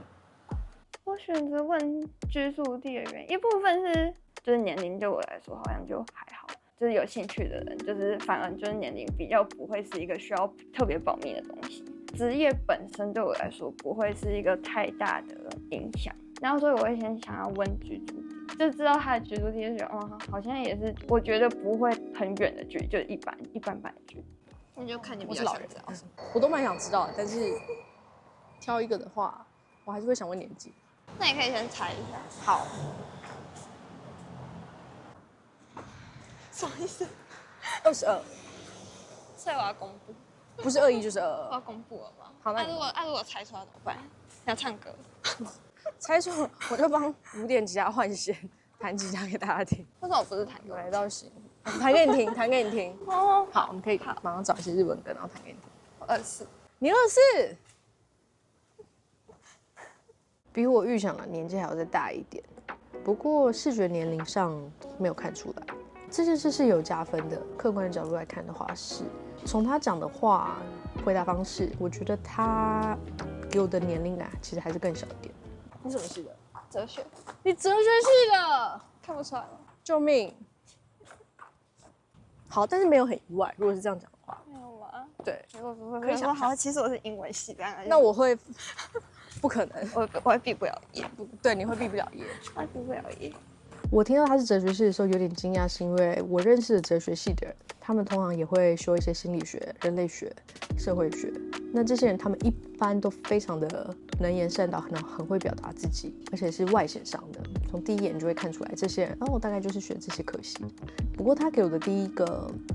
我選擇問居住地的原因，一部分是就是年齡對我來說好像就還好，就是有興趣的人，就是反而就是年齡比較不會是一個需要特別保密的東西。職業本身對我來說不會是一個太大的影響，然後所以我會先想要問居住地，就知道他的居住地，就覺得好像也是我覺得不會很遠的距離，就一般般的距離。那就看你比較想知道。我都蠻想知道的，但是挑一個的話，我還是會想問年紀。那你可以先猜一下。好。什么意思？22。所以我要公布。不是21就是22。我要公布了吗？好，那如果猜出来怎麼辦？要唱歌。猜錯我就幫古典吉他換弦，彈吉他給大家聽。為什麼我不是彈歌？來倒行，彈給你聽，彈給你聽。哦，好，我們可以馬上找一些日文歌，然後彈給你聽。我24。你24？比我預想的年紀還要再大一點，不過視覺年齡上沒有看出來。這件事是有加分的，客觀的角度來看的話是，從他講的話、回答方式，我覺得他給我的年齡感其實還是更小一點。你什麼系的？哲學。你哲學系的？看不出來嗎？救命！好，但是沒有很意外。如果是這樣講的話，沒有嗎？對，如果不会，可以想象。好，其實我是英文系的。那我會，不可能，我會畢不了業。對，你會畢不了業。我會畢不了業。我聽到他是哲學系的時候有點驚訝，是因為我認識的哲學系的人，他們通常也會修一些心理學、人類學、社會學。那這些人他們一般都非常的能言善道，很會表達自己，而且是外顯上的，從第一眼就會看出來這些人，我大概就是學這些科系。不過他給我的第一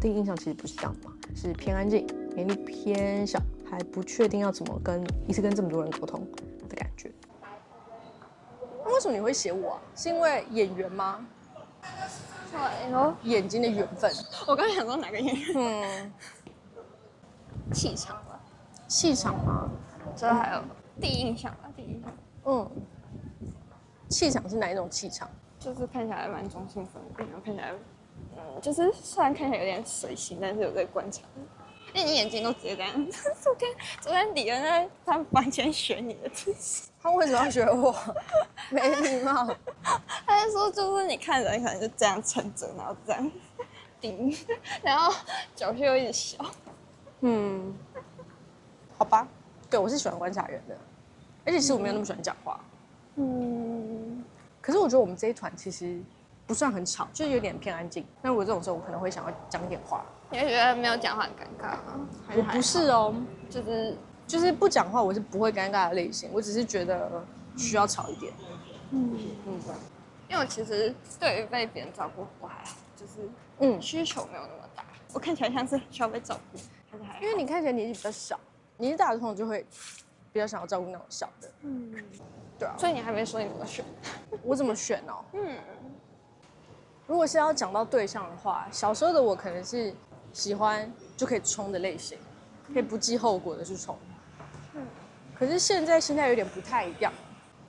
印象其實不是這樣嘛，是偏安靜，年齡偏小，還不確定要怎麼一次跟這麼多人溝通的感覺。那為什麼你會寫我啊？是因為演員嗎？你說眼睛的緣分。我剛才想說哪個演員？氣場吧。氣場嗎？这還有第一印象吧，第一印象。氣場是哪一種氣場？就是看起來蠻中性分明，然後看起來，就是雖然看起來有點隨性，但是有在觀察。因為你眼睛都直接這樣。昨天李恩在他房間學你的姿勢。他為什麼要學我？沒禮貌。他就說，就是你看人可能就這樣撐着，然後這樣頂，然後腳又一直笑。好吧。對，我是喜歡觀察人的，而且其實我沒有那麼喜歡講話。可是我覺得我們這一團其實不算很吵，就是有點偏安靜。那我這種時候，我可能會想要講點話。你會覺得沒有講話很尷尬嗎？我不是哦，就是不講話，我是不會尷尬的類型。我只是覺得需要吵一點。因為我其實對於被別人照顧我還好，就是需求沒有那麼大。我看起來像是需要被照顧，還是還好？因為你看起來年紀比較小，年紀大的通常就會比較想要照顧那種小的。對啊。所以你還沒說你怎麼選？我怎麼選哦？如果是要講到對象的話，小時候的我可能是喜歡就可以衝的類型，可以不計後果的去衝。可是現在心態有點不太一樣，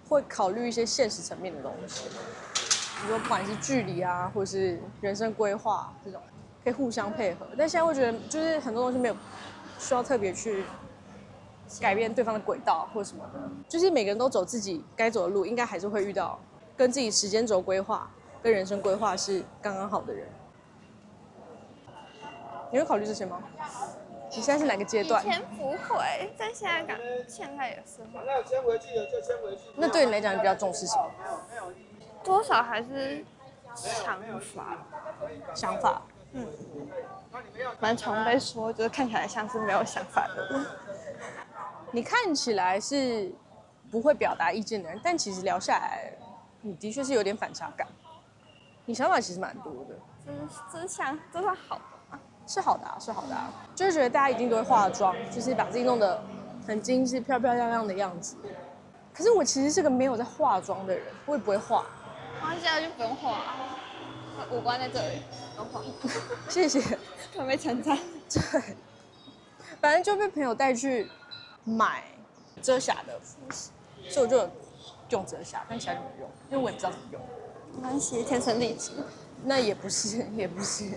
會考慮一些現實層面的東西，比如說不管是距離啊，或是人生規劃這種，可以互相配合。但現在會覺得，就是很多東西沒有需要特別去改變對方的軌道或什麼的，就是每個人都走自己該走的路，應該還是會遇到跟自己時間軸規劃跟人生規劃是剛剛好的人。你會考慮這些嗎？你現在是哪個階段？以前不會，但現在也是。那有牽回去的就牽回去。那對你來講，你比較重視什麼？多少還是想法。蠻常被說，就是看起來像是沒有想法的人。你看起來是不會表達意見的人，但其實聊下來，你的確是有點反差感。你想法其實蠻多的。這算好的嗎？是好的啊，是好的啊。就是覺得大家一定都會化妝，就是把自己弄得很精緻、漂漂亮亮的樣子。可是我其實是個沒有在化妝的人，我也不會化。現在就不用化，五官在這裡，不用化。謝謝。會被稱讚。對。反正就被朋友帶去買遮瑕的，所以我就有用遮瑕，但其他就沒用，因為我也不知道怎麼用。沒關係，天生麗質。那也不是，也不是。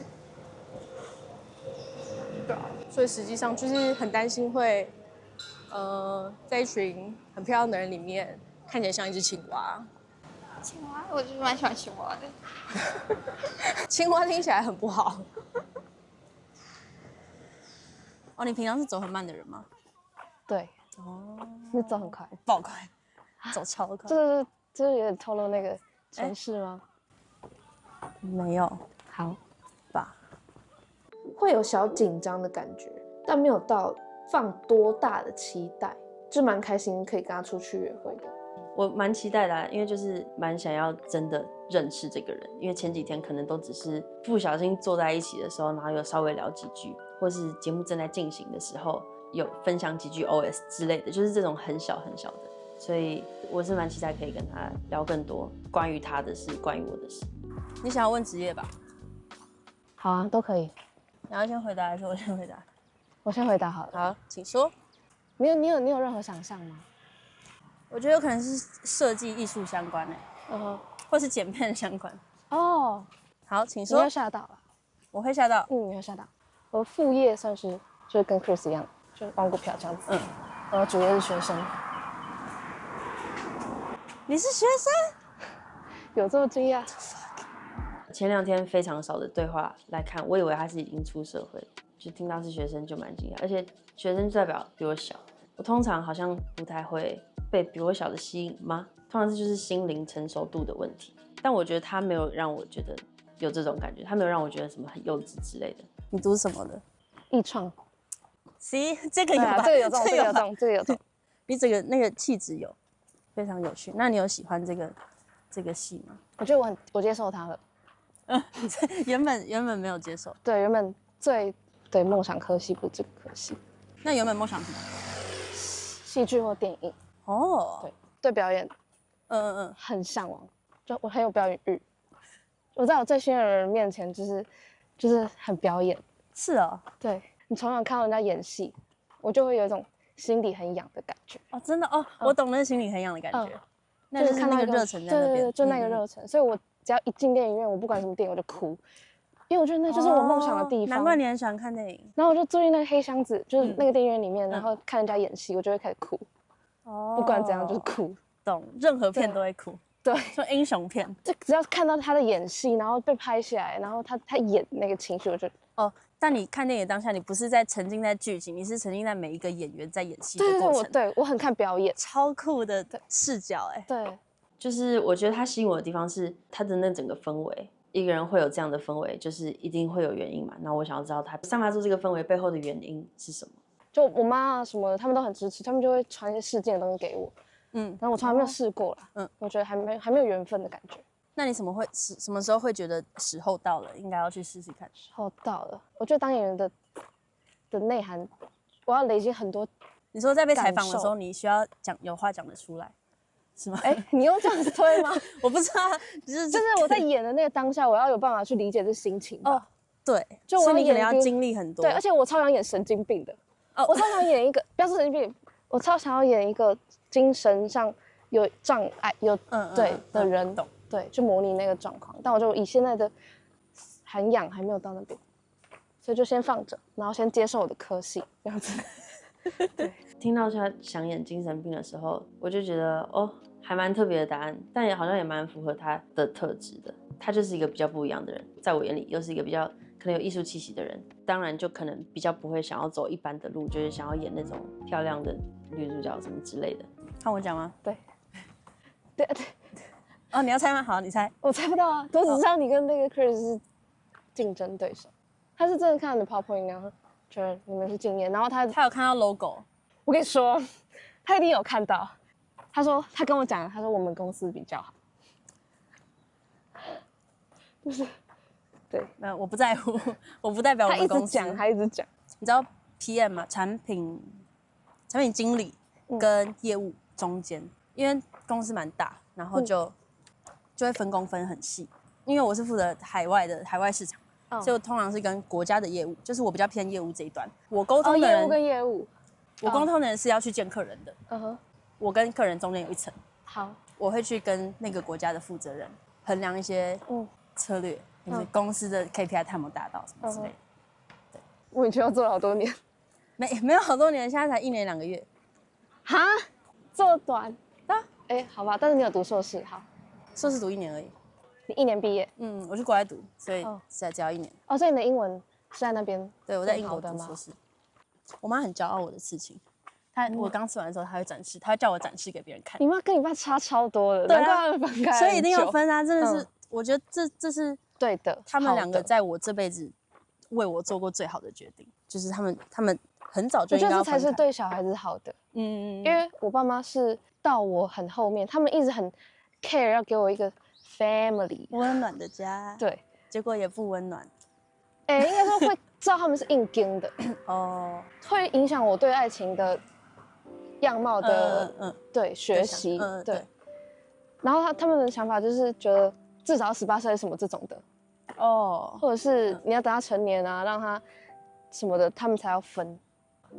对啊，所以實際上就是很擔心會，在一群很漂亮的人裡面，看起來像一隻青蛙。青蛙，我就是蠻喜歡青蛙的。青蛙聽起來很不好。哦，你平常是走很慢的人嗎？對。哦。那走很快，爆快，走超快。就是有點透露那個城市嗎？沒有，好吧？會有小緊張的感覺，但沒有到放多大的期待，就蠻開心可以跟他出去約會的。我蠻期待的因為就是蠻想要真的認識這個人，因為前幾天可能都只是不小心坐在一起的時候，然後有稍微聊幾句，或是節目正在進行的時候有分享幾句 OS 之類的，就是這種很小很小的，所以我是蠻期待可以跟他聊更多關於他的事，關於我的事。你想要問職業吧？好啊，都可以。你要先回答還是我先回答？我先回答好了。好，請說。你有任何想象吗？我觉得有可能是設計藝術相關或是剪片相關。哦，好，請說。你會嚇到啊？我會嚇到。你会嚇到。我的副業算是就是跟 Chris 一樣，就是玩股票這樣子。然後主業是學生。你是學生？有這麼驚訝？前2天非常少的對話來看，我以為他是已經出社會，就聽到是學生就蠻驚訝，而且學生就代表比我小，我通常好像不太會被比我小的吸引嗎？通常是就是心靈成熟度的問題，但我覺得他沒有讓我覺得有這種感覺，他沒有讓我覺得什麼很幼稚之類的。你讀什麼的？藝創。C 這個有吧？這個有中，这个有中。你整個那個氣質有非常有趣。那你有喜歡這個系嗎？我覺得我接受他了。原本沒有接受。對，原本對夢想科系不是這個科系。那原本夢想什麼？戲劇或電影。哦。對表演，很向往，就我很有表演欲。我在我最信任的人面前，就是很表演。是哦。對，你常常看到人家演戲，我就會有一種心裡很癢的感覺。哦，真的哦，我懂那個心裡很癢的感覺。那就是那個熱忱在那邊。對，就那個熱忱，所以我只要一進電影院，我不管什麼電影我就哭，因為我覺得那就是我夢想的地方。難怪你很喜歡看電影。然後我就住進那個黑箱子，就是那個電影院裡面，然後看人家演戲，我就會開始哭。不管怎樣就是哭。懂，任何片都會哭。對，說英雄片，就只要看到他的演戲，然後被拍下來，然後他演那個情緒，我就但你看電影當下，你不是在沉浸在劇情，你是沉浸在每一個演員在演戲的過程。對，我很看表演，超酷的視角對，就是我覺得他吸引我的地方是他的那整個氛圍。一個人會有這樣的氛圍，就是一定會有原因嘛。那我想要知道他散發出這個氛圍背後的原因是什麼。就我媽啊什麼的，他們都很支持，他們就會傳一些事件的東西給我。然後我從來沒有試過啦。我覺得還沒有緣分的感覺。那你什麼時候會覺得時候到了，應該要去試試看？時候到了，我覺得當演員的內涵，我要累積很多。你說在被採訪的時候，你需要有話講得出來，是嗎？你用這樣子推嗎？我不知道，就是我在演的那個當下，我要有辦法去理解這心情。對，就所以你可能要經歷很多。對，而且我超想演神經病的。我超想演一個，不要說神經病，我超想要演一個精神上有障礙的人，對，去模擬那個狀況。但我就以現在的涵養還沒有到那邊，所以就先放着，然後先接受我的科系這樣子。對，聽到他想演精神病的時候，我就覺得還蠻特別的答案，但也好像也蠻符合他的特質的。他就是一個比較不一樣的人，在我眼裡又是一個比較可能有藝術氣息的人，當然就可能比較不會想要走一般的路，就是想要演那種漂亮的女主角什麼之類的。看我講嗎？對。你要猜嗎？好，你猜。我猜不到啊，我只知道你跟那個 Chris 是競爭對手。他是真的看你的 PowerPoint，然後覺得你們是敬業，然後他有看到 logo。我跟你說，他一定有看到。他說他跟我講，他說我們公司比較好。就是对，我不在乎，我不代表我們公司。他一直講。你知道 PM 嗎？產品經理跟業務中間，因為公司蠻大，然後就會分工分很細。因為我是負責海外市場，所以我通常是跟國家的業務，就是我比較偏業務這一端。我溝通的人，業務跟業務，我溝通的人是要去見客人的。我跟客人中間有一層。好，我會去跟那個國家的負責人衡量一些策略，就是公司的 KPI 他有沒有達到什麼之類的。對，我以前要做了好多年，沒有好多年，現在才1年2個月。哈，這麼短？好吧，但是你有讀碩士，好，碩士讀1年而已。你1年畢業？我去國外讀，所以只要1年。所以你的英文是在那邊？對，我在英國讀碩士。我媽很驕傲我的事情。我剛吃完的時候，她會叫我展示給別人看。你媽跟你爸差超多的，難怪他們分開。所以一定要分啊！真的是，我覺得這是對的，他们2個在我這輩子為我做過最好的決定，就是他們很早就應該要分開。我覺得這才是對小孩子好的。因為我爸媽是到我很後面，他們一直很 care 要給我一個 family 溫暖的家。對，結果也不溫暖。應該說會知道他們是硬撐的會影響我對愛情的樣貌的對學習對。然後他們的想法就是覺得至少要18歲什麼這種的或者是你要等他成年啊，讓他什麼的，他們才要分。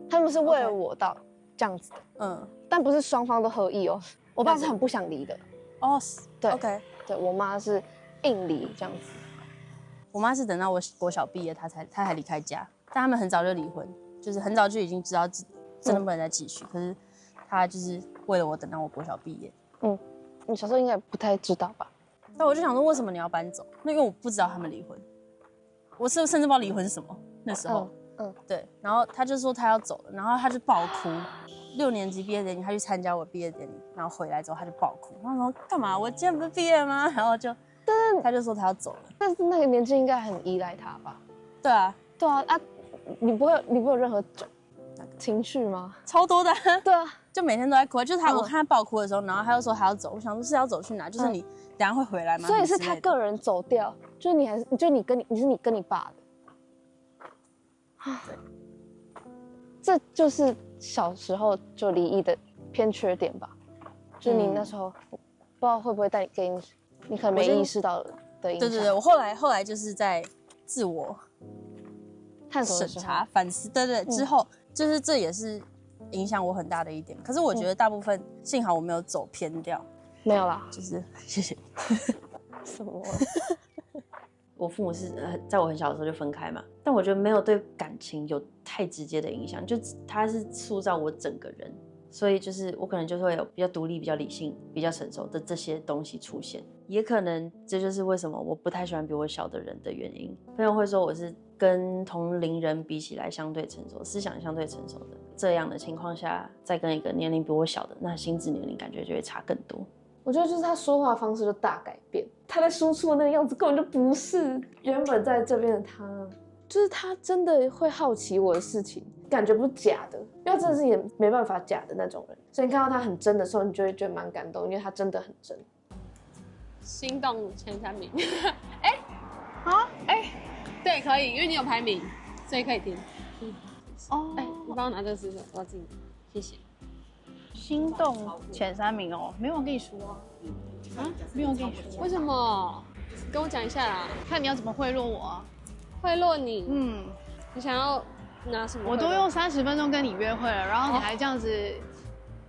他們是為了我到這樣子的，但不是雙方都合意哦。我爸是很不想離的對 ，OK， 對我媽是硬離這樣子。我媽是等到我國小畢業，她才離開家，但他們很早就離婚，就是很早就已經知道真的不能再繼續。可是她就是為了我等到我國小畢業。你小時候應該不太知道吧？那我就想說，為什麼你要搬走？那因為我不知道他們離婚，我甚至不知道離婚是什麼那時候。對，然後他就說他要走了，然後他就爆哭。6年級畢業典禮，他去參加我畢業典禮，然後回來之後他就爆哭。然後說幹嘛？我今天不是畢業了嗎？然後他就說他要走了。但是那個年紀應該很依賴他吧？對啊，你不会有任何情緒嗎？超多的。对啊，就每天都在哭。就是我看他爆哭的時候，然後他又說他要走，我想說是要走去哪？就是你等下會回來嗎？所以是他個人走掉，就是你跟你爸的。对，這就是小時候就離異的偏缺點吧。就是你那時候不知道會不會帶給你可能沒意識到的影響。對，我後來就是在自我探索審查反思，對，之後就是這也是影響我很大的一點。可是我覺得大部分幸好我沒有走偏掉。沒有啦，就是謝謝。什麼？我父母是在我很小的時候就分開嘛，但我覺得沒有對感情有太直接的影響，就他是塑造我整個人，所以就是我可能就會有比較獨立、比較理性、比較成熟的這些東西出現，也可能這就是為什麼我不太喜歡比我小的人的原因。朋友會說我是跟同齡人比起來相對成熟，思想相對成熟的，這樣的情況下再跟一個年齡比我小的，那心智年齡感覺就會差更多。我覺得就是他說話方式就大改變，他在輸出的那個樣子根本就不是原本在這邊的他，就是他真的會好奇我的事情，感覺不是假的，因為他真的是也沒辦法假的那種人，所以你看到他很真的時候，你就會覺得蠻感動，因為他真的很真。心動前3名，對，可以，因為你有排名，所以可以聽。你幫我拿這個試試，我要自己，謝謝。心動前3名哦，沒有跟你說啊，沒有跟你說，為什麼？跟我講一下啦，看你要怎麼賄賂我啊？賄賂你？你想要拿什麼？我都用30分鐘跟你約會了，然後你還這樣子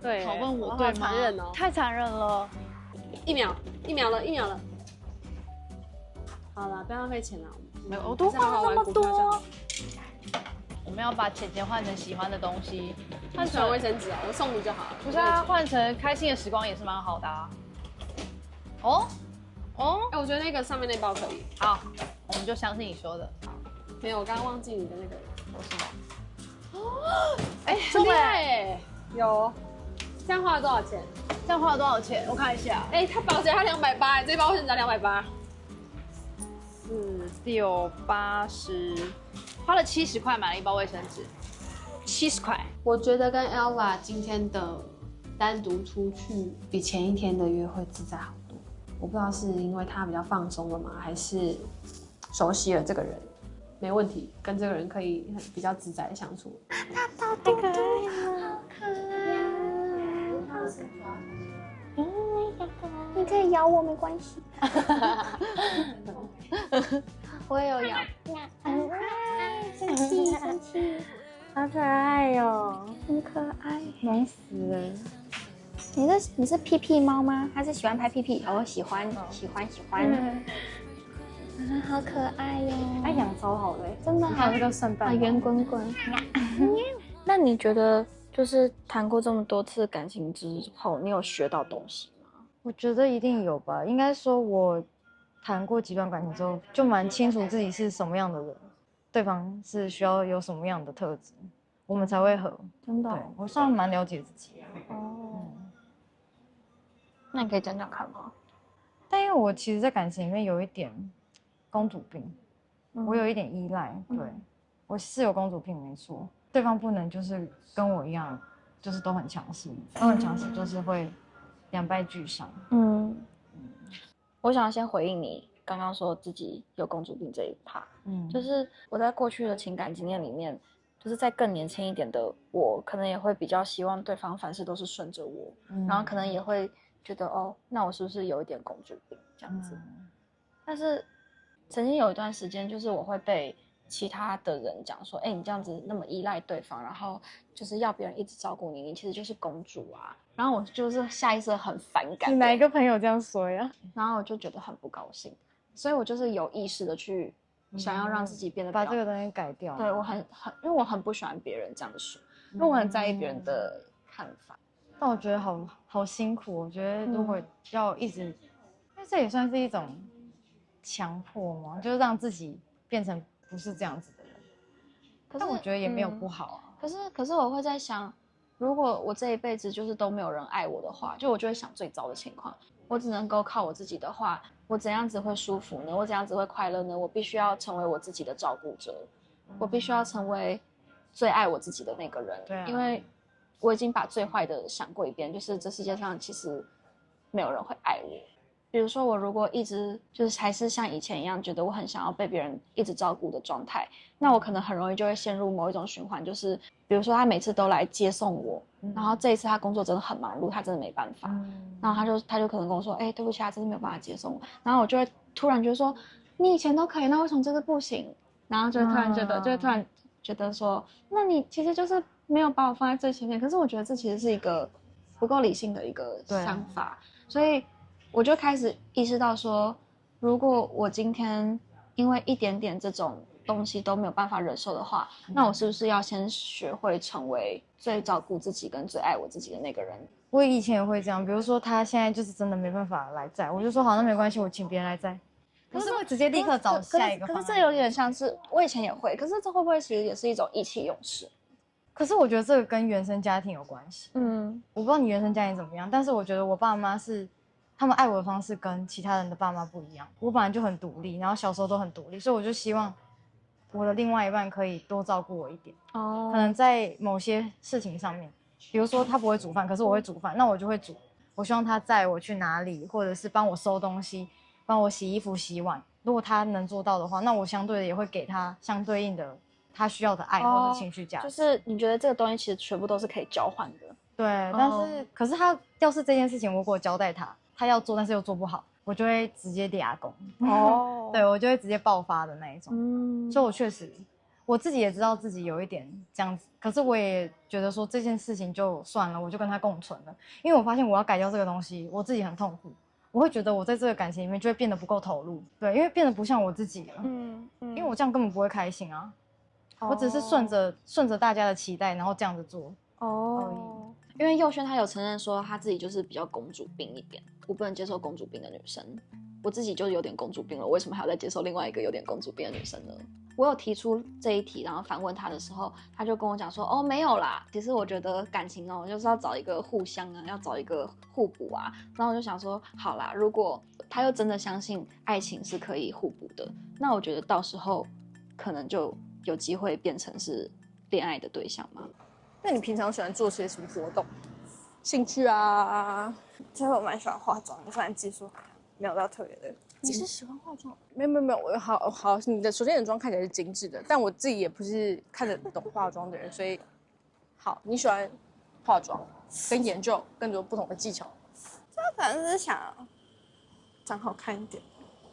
討問我，對嗎？殘忍哦，太殘忍了。1秒了。好了，不要浪費錢了。沒有，我都花了那麼多。我們要把錢換成喜歡的東西，換成衛生紙啊，我送你就好了。不是啊，換成開心的時光也是蠻好的啊。我覺得那個上面那包可以。好，我們就相信你說的。沒有，我剛剛忘記你的那個。我什麼？很厲害耶！有。這樣花了多少錢？我看一下。它保潔它280，這包衛生紙要280。4、6、80，花了70塊買了一包衛生紙，70塊。我覺得跟 Ella 今天的單獨出去比前一天的約會自在好多。我不知道是因為他比較放鬆了嗎，還是熟悉了這個人，沒問題，跟這個人可以比較自在的相處。他到底可愛嗎？好可愛。你可以咬我沒關係。我也有咬。生氣，好可愛喲，很可愛，萌死了。你是屁屁貓嗎？他是喜歡拍屁屁？哦，喜歡。好可愛喲，他養超好的，真的。還有那個蒜瓣，圓滾滾。那你覺得，就是談過這麼多次感情之後，你有學到東西嗎？我覺得一定有吧。應該說，我談過幾段感情之後，就蠻清楚自己是什麼樣的人，對方是需要有什麼樣的特質，我們才會合。真的，對，我算蠻了解自己。那你可以講講看嗎？但因為我其實，在感情裡面有一點公主病，我有一點依賴，对，我是有公主病沒錯，對方不能就是跟我一樣，就是都很強勢，都很強勢就是會兩敗俱傷。我想要先回應你剛剛說自己有公主病這一趴，就是我在過去的情感經驗裡面。就是在更年輕一點的我，可能也會比較希望對方凡事都是順着我，然後可能也會覺得哦，那我是不是有一點公主病這樣子？但是曾經有一段時間，就是我會被其他的人講說，哎，你這樣子那麼依賴對方，然後就是要別人一直照顧你，你其實就是公主啊。然後我就是下意識很反感。你哪一個朋友這樣說呀？然後我就覺得很不高興，所以我就是有意識的去。想要讓自己變得把這個東西改掉。對，我因为我很不喜歡別人這樣說，因為我很在意別人的看法。但我覺得好辛苦，我覺得如果要一直，因為這也算是一種強迫嘛，就是讓自己變成不是這樣子的人。可是我覺得也沒有不好啊。可是我會在想，如果我這一輩子就是都沒有人愛我的話，就我就會想最糟的情況，我只能夠靠我自己的話。我怎樣子會舒服呢？我怎樣子會快樂呢？我必須要成為我自己的照顧者，我必須要成為最愛我自己的那個人。對，因為我已經把最壞的想過一遍，就是這世界上其實沒有人會愛我。比如說，我如果一直就是還是像以前一樣，覺得我很想要被別人一直照顧的狀態，那我可能很容易就會陷入某一種循環，就是比如說他每次都來接送我，然後這一次他工作真的很忙碌，他真的沒辦法，然後他就可能跟我說，哎，對不起，他真的沒有辦法接送我，然後我就會突然覺得說，你以前都可以，那為什麼這次不行？然後就會突然覺得說，那你其實就是沒有把我放在最前面。可是我覺得這其實是一個不夠理性的一個想法，所以我就開始意識到說，如果我今天因為一點點這種東西都沒有辦法忍受的話，那我是不是要先學會成為最照顧自己跟最愛我自己的那個人？我以前也會這樣，比如說他現在就是真的沒辦法來載，我就說好，那沒關係，我請別人來載。可是會直接立刻找下一個方案。可是這有點像是我以前也會，可是這會不會其實也是一種意氣用事？可是我覺得這個跟原生家庭有關係。我不知道你原生家庭怎麼樣，但是我覺得我爸媽是。他們愛我的方式跟其他人的爸媽不一樣。我本來就很獨立，然後小時候都很獨立，所以我就希望我的另外一半可以多照顧我一點。可能在某些事情上面，比如說他不會煮飯，可是我會煮飯，那我就會煮。我希望他載我去哪裡，或者是幫我收東西，幫我洗衣服、洗碗。如果他能做到的話，那我相對的也會給他相對應的他需要的愛或者情緒價值。就是你覺得這個東西其實全部都是可以交換的。對，但是可是他要是這件事情，我給我交代他要做，但是又做不好，我就會直接立阿公。對，我就會直接爆發的那一種。所以我確實，我自己也知道自己有一點這樣子，可是我也覺得說這件事情就算了，我就跟他共存了。因為我發現我要改掉這個東西，我自己很痛苦，我會覺得我在這個感情裡面就會變得不夠投入。對，因為變得不像我自己了。因為我這樣根本不會開心啊。我只是順着大家的期待，然後這樣子做。因為佑軒他有承認說他自己就是比較公主病一點，我不能接受公主病的女生，我自己就有點公主病了，我為什麼還要再接受另外一個有點公主病的女生呢？我有提出這一題，然後反問他的時候，他就跟我講說，哦，沒有啦，其實我覺得感情哦，就是要找一個互相啊，要找一個互補啊。然後我就想說，好啦，如果他又真的相信愛情是可以互補的，那我覺得到時候可能就有機會變成是戀愛的對象嘛。那你平常喜歡做些什麼活動？興趣啊？其實我蠻喜歡化妝的，雖然技術沒有到特別的。你是喜歡化妝？沒有，我好，你的首先你的妝看起來是精緻的，但我自己也不是看得懂化妝的人，所以好，你喜歡化妝跟研究更多不同的技巧。这可能是想長好看一點。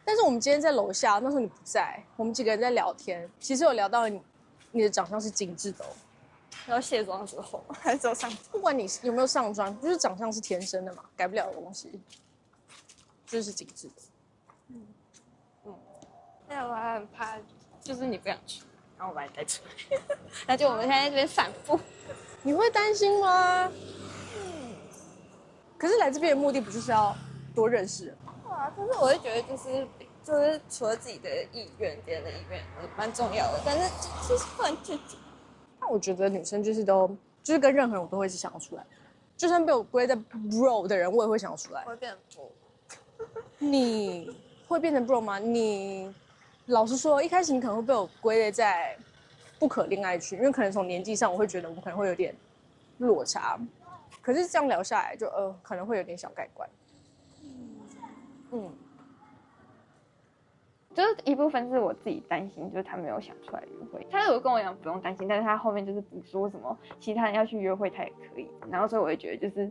但是我們今天在樓下，那時候你不在，我們幾個人在聊天，其實有聊到你的長相是精緻的哦。然後卸妝之後還是有上妝，不管你有沒有上妝，就是長相是天生的嘛，改不了的東西，就是精緻的。因為我還很怕，就是你不想去，然後我把你帶出來，那就我們現在在這邊散步，你會擔心嗎？可是來這邊的目的不就是要多認識人嗎？啊，但是我會覺得就是除了自己的意願，別人的意願蠻重要的，但是就是不能拒絕。那我覺得女生就是跟任何人我都會是想要出來，就算被我歸在 bro 的人，我也會想要出來。我會變成 bro。你會變成 bro 嗎？你老實說，一開始你可能會被我歸類在不可戀愛區，因為可能從年紀上，我會覺得我們可能會有點落差。可是這樣聊下來就，可能會有點小改觀。就是一部分是我自己擔心，就是他沒有想出來約會。他如果跟我講不用擔心，但是他後面就是不說什麼其他人要去約會，他也可以。然後所以我也覺得就是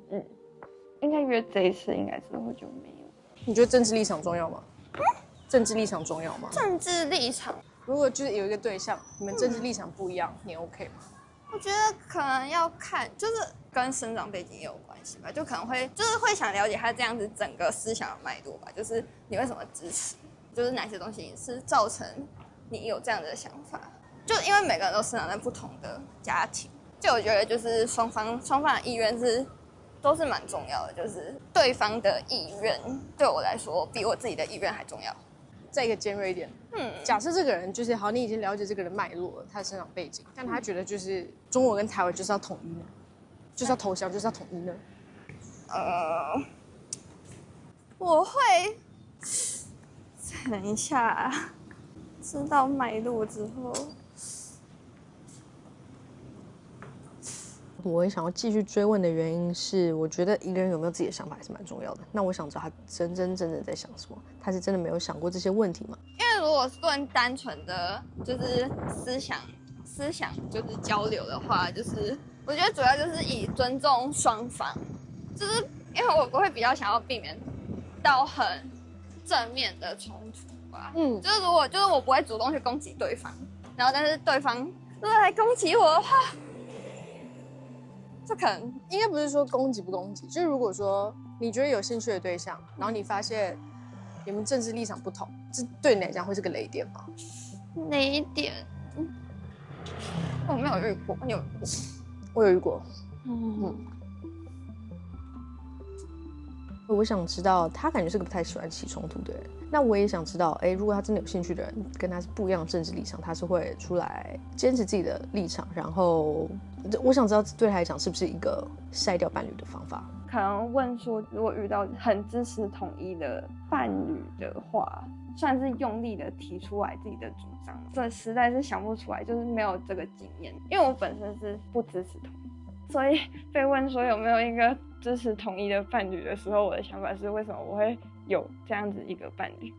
應該約這一次應該是會就沒有。你覺得政治立場重要嗎？政治立場重要嗎？政治立場，如果就是有一個对象，你們政治立场不一樣，你 OK 嗎？我覺得可能要看，就是跟生長背景也有關係吧，就可能会就是会想了解他這樣子整個思想的脈絡吧，就是你為什麼支持，就是哪些東西是造成你有這樣的想法，就因為每個人都生長在不同的家庭，就我覺得就是双方的意願都是蠻重要的，就是对方的意願对我來說比我自己的意願還重要。再一個尖銳一點，假設這個人就是好，你已經了解這個人脈絡了，他的生長背景，但他覺得就是中國跟台灣就是要統一呢，就是要投降，就是要統一呢。我會等一下，知道脈絡之後，我会想要繼續追問的原因是，我覺得一個人有沒有自己的想法還是蠻重要的。那我想知道他真正在想什麼，他是真的沒有想過這些問題嗎？因為如果是論單純的就是思想就是交流的話，就是我覺得主要就是以尊重雙方，就是因为我会比較想要避免到很正面的衝突吧。就是如果就是我不會主動去攻擊對方，然後但是對方如果來攻擊我的話。這可能應該不是說攻擊不攻擊，就是如果說你覺得有興趣的對象，然後你發現你們政治立場不同，這對你來講會是個雷點嗎？雷點，我沒有遇過，你有遇過？我有遇過。我想知道，他感覺是個不太喜歡起衝突的人。那我也想知道，如果他真的有興趣的人，跟他是不一樣的政治立場，他是會出來堅持自己的立場。然後，我想知道對他來講是不是一個篩掉伴侶的方法？可能問說，如果遇到很支持統一的伴侶的話，算是用力的提出來自己的主張。這實在是想不出來，就是沒有這個經驗。因為我本身是不支持統一，所以被問說有沒有一個支持統一的伴侶的時候，我的想法是為什麼我會有這樣子一個伴侶？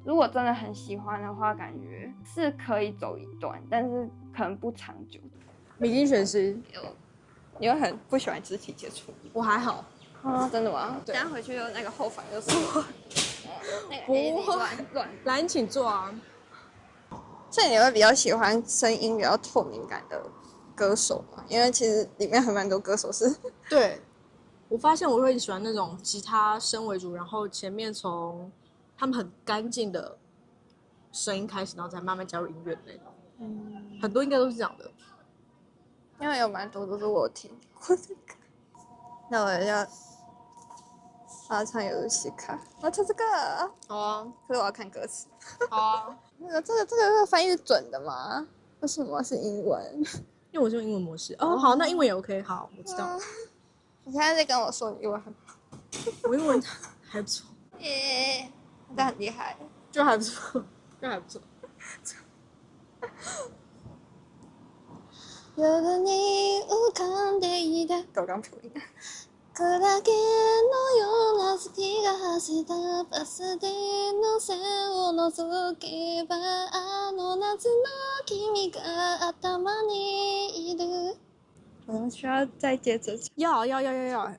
如果真的很喜歡的話，感覺是可以走一段，但是可能不長久。米津玄師你会很不喜歡肢體接觸？我還好。真的嗎？等下回去就那個後方就說不會來，你請坐啊。所以你會比較喜歡聲音比較透明感的歌手嗎？因為其實裡面還蠻多歌手是。對，我發現我會喜歡那種吉他聲為主，然後前面從他們很乾淨的聲音開始，然後再慢慢加入音樂的那種。很多應該都是這樣的。因為有蠻多都是我聽過的歌。那我要唱有西卡，我唱這個。好啊，可是我要看歌詞。好啊。这個翻譯是準的嗎？為什麼是英文？因為我是用英文模式。好，那英文也 OK。好，我知道。你現在在跟我說你英文很好。我英文還不錯。這很厲害。就還不錯，就還不錯。夜に浮かんでいたクラゲのような月が走ったバス停の線を覗けばあの夏の君が頭にいる。我們需要再接着唱。要，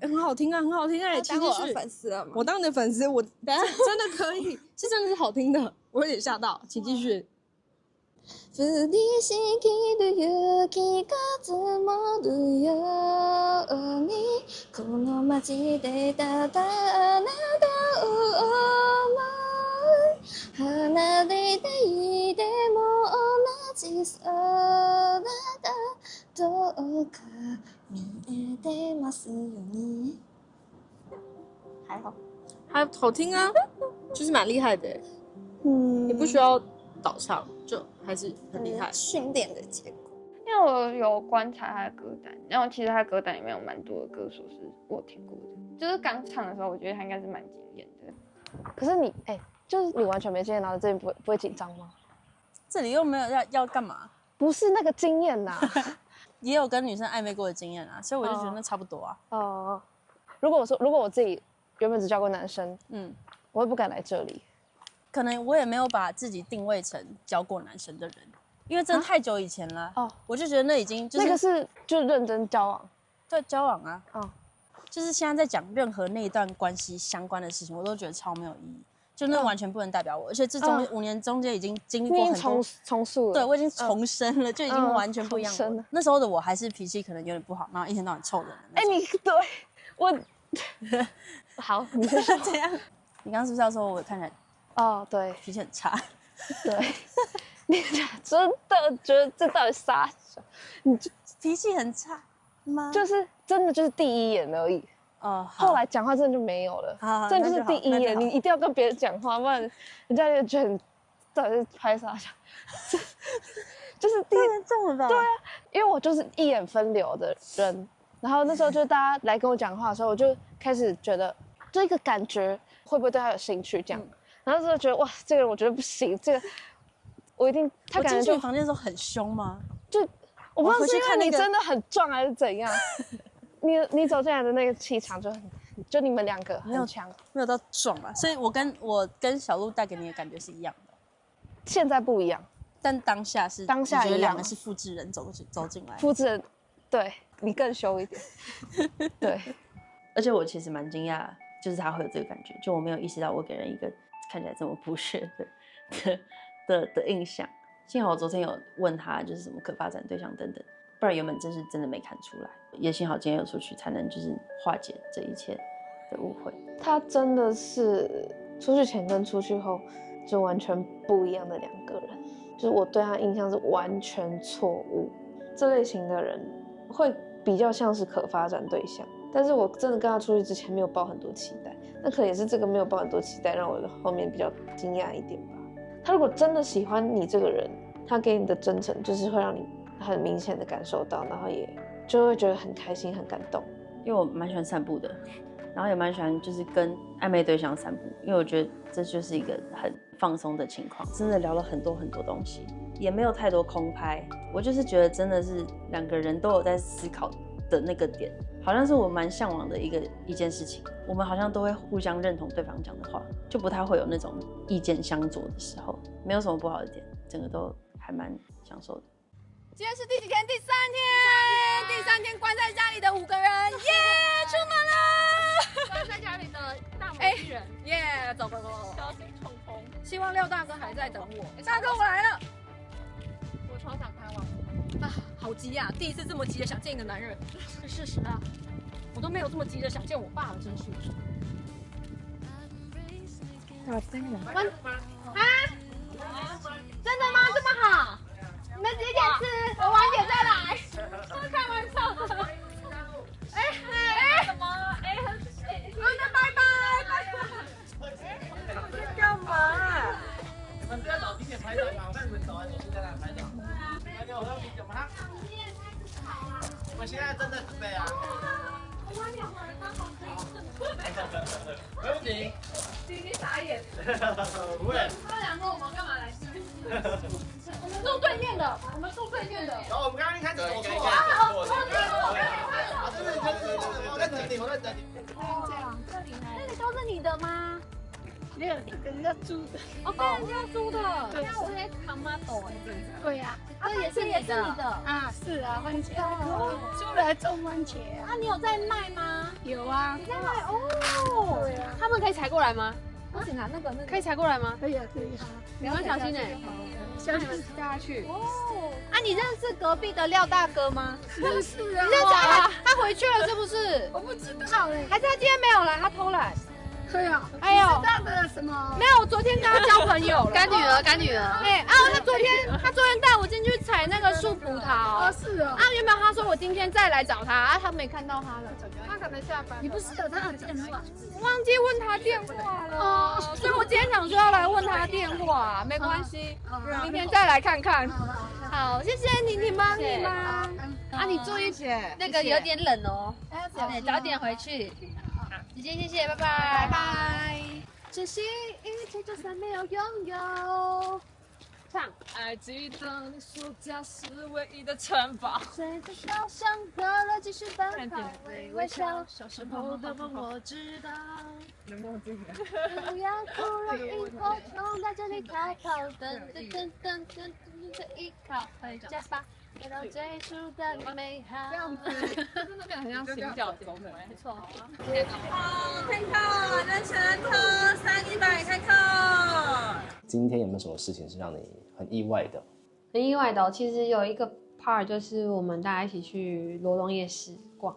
很好聽啊，很好聽哎！請繼續。粉絲了嗎？我當你的粉絲，我真的可以，是真的是好聽的，我有點嚇到，請繼續。降りしきる雪が積もるようにこの街でただあなたを思う離れていても同じ空がどうか見えてますように還好，還好聽啊，就是蠻厲害的。你不需要導唱，就還是很厲害。訓練的結果。因為我有觀察他的歌單，然後其實他的歌單裡面有蠻多的歌手是我聽過的，就是剛唱的時候，我覺得他應該是蠻驚豔的。可是你就是你完全沒經驗，然後這邊不會緊張嗎？這裡又沒有要幹嘛？不是那個經驗吶，也有跟女生曖昧過的經驗啊，所以我就覺得那差不多啊。哦，如果我自己原本只交過男生，我會不敢來這裡。可能我也沒有把自己定位成交過男生的人，因為真的太久以前了。哦，我就覺得那已經就是那個是就認真交往，對，交往啊。哦，就是現在在講任何那一段關係相關的事情，我都覺得超沒有意義。就那完全不能代表我，而且這5年中間已經經歷過很多重塑了，對我已经重生了，就已經完全不一樣了。那時候的我還是脾氣可能有點不好，然後一天到晚臭人。哎，你對我好，你是这样？你刚刚是不是要說我看起来对，脾气很差？对，你真的覺得這到底啥？你脾氣很差嗎？就是真的就是第一眼而已。後來講話真的就沒有了，這就是第一眼，你一定要跟別人講話，不然人家就覺得你到底是拍啥想，就是第一眼中了吧？对啊，因為我就是一眼分流的人，然後那時候就大家來跟我講話的時候，我就開始覺得這個感覺會不會對他有興趣這樣，然後就覺得哇，這個人我覺得不行，這個我一定他感覺進去房間的時候很凶嗎？就我不知道是因為你真的很壯還是怎樣。你走進來的那個氣場就你們兩個很強，沒有到壯吧？所以我跟小鹿帶給你的感覺是一樣的，現在不一樣，但當下一樣，覺得兩個是複製人走進來，複製人，對你更凶一點，對，而且我其實蠻驚訝，就是他會有這個感覺，就我沒有意識到我給人一個看起來這麼不屑的印象。幸好我昨天有問他，就是什麼可發展對象等等。不然原本真的沒看出來，也幸好今天有出去，才能就是化解這一切的誤會。他真的是出去前跟出去後就完全不一樣的兩個人，就是我對他印象是完全錯誤。這類型的人會比較像是可發展對象，但是我真的跟他出去之前沒有抱很多期待，那可能也是這個沒有抱很多期待，讓我後面比較驚訝一點吧。他如果真的喜歡你這個人，他給你的真誠就是會讓你很明顯的感受到，然後也就會覺得很開心、很感動。因為我蠻喜歡散步的，然後也蠻喜歡就是跟曖昧對象散步，因為我覺得這就是一個很放鬆的情況，真的聊了很多很多東西，也沒有太多空拍。我就是覺得真的是兩個人都有在思考的那個點，好像是我蠻向往的一件事情。我們好像都會互相認同對方講的話，就不太會有那種意見相左的時候，沒有什麼不好的點，整個都還蠻享受的。今天是第幾天？第3天關在家裡的5個人，耶，出門了！關在家裡的大魔藝人，耶，走，小心衝鋒。希望廖大哥還在等我。大哥，我來了。我超想開網啊，好急呀！第一次這麼急的想見一個男人，是事實啊。我都沒有這麼急的想見我爸了，真是。真的嗎？這麼好？你們几點吃？我晚點再來。是開玩笑的。什麼？那拜拜。你在幹嘛？你們不要找景點拍照嘛，我看你們走來走去在那拍照。那個我要你怎麼？我們現在正在準備啊。我晚點回來，剛好可以。沒問題。你傻眼。不會。他們兩個我們幹嘛來吃？我們住對面的。然後我們剛剛一開始走錯。我在等你。這樣，這裡都是你的嗎？沒有，跟人家租的。哦，跟人家租的。對，是在扛媽斗哎。對呀，這也是你的啊？是啊，番茄。租來種番茄啊？你有在賣嗎？有啊。你在賣哦？對啊。他們可以踩過來嗎？不行啊，那個可以踩過來嗎？可以啊。你們小心哎。小心下去哦！啊，你認識隔壁的廖大哥嗎？認識啊！你認識啊？他回去了是不是？我不知道哎，還是他今天沒有來，他偷懶。對啊。哎呦，知道的什麼？沒有，我昨天跟他交朋友了。干女兒。哎啊，他昨天帶我進去採那個樹葡萄。哦，是哦。啊，原本他說我今天再來找他，啊，他沒看到他了。他可能下班。你不是有他的電話？我忘記問他電話了。哦，所以我今天想說要來問他電話，沒關係，明天再來看看。好，謝謝你，你忙你忙。啊，你注意些，那個有點冷哦，早點回去。姐姐，謝謝，拜拜。拜拜。這是一天就算沒有擁有。唱。還記得你說家是唯一的城堡。隨着小巷的人繼續奔跑，微笑。小時候的夢我知道。能忘記嗎？不要哭了，以後衝在這裡逃跑，等着依靠，回家吧。回到最初的美好。這樣子，真的變得很像行腳節目，沒錯。好，開課，人生課300開課。今天有沒有什麼事情是讓你很意外的？很意外的哦，其實有一个 part 就是我們大家一起去羅東夜市逛。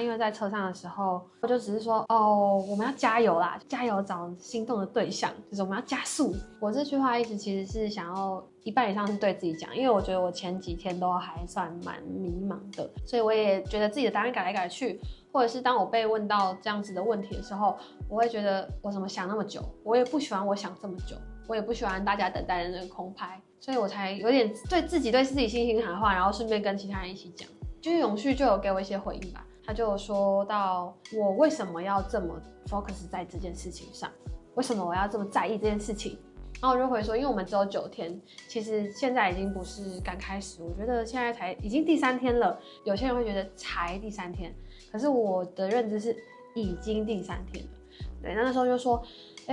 因為在車上的時候，我就只是說哦，我們要加油啦，加油找心動的對象，就是我們要加速。我這句話意思其實是想要一半以上是對自己講，因為我覺得我前幾天都還算蠻迷茫的，所以我也覺得自己的答案改來改去，或者是當我被問到這樣子的問題的時候，我會覺得我怎麼想那麼久，我也不喜歡我想這麼久，我也不喜歡大家等待的那個空拍，所以我才有點對自己心情喊話，然後順便跟其他人一起講。就是永續就有給我一些回應吧。他就有說到我為什麼要這麼 focus 在這件事情上，為什麼我要這麼在意這件事情，然後我就回說，因為我們只有9天，其實現在已經不是剛開始，我覺得現在才已經第3天了，有些人會覺得才第3天，可是我的認知是已經第3天了。對，那時候就說，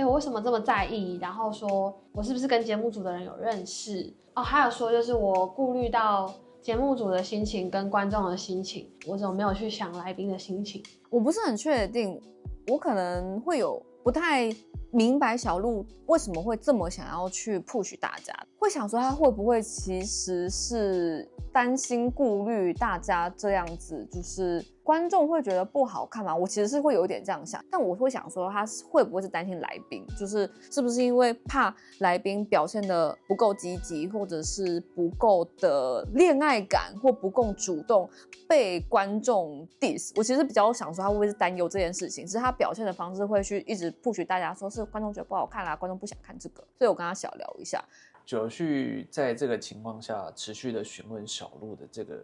我為什麼這麼在意，然後說我是不是跟節目組的人有認識，還有說就是我顧慮到節目組的心情跟觀眾的心情，我怎麼沒有去想來賓的心情？我不是很確定，我可能會有不太明白小鹿為什麼會這麼想要去 push 大家，會想說他會不會其實是擔心顧慮大家這樣子，就是觀眾會覺得不好看嗎？我其實是會有點這樣想，但我會想說他會不會是擔心來賓，就是是不是因為怕來賓表現得不夠積極，或者是不夠的戀愛感，或不夠主動被觀眾 diss。我其實比較想說他會不會是擔憂這件事情，只是他表現的方式會去一直 push 大家，說是觀眾覺得不好看啦，觀眾不想看這個，所以我跟他小聊一下。九旭在這個情況下持續的詢問小鹿的這個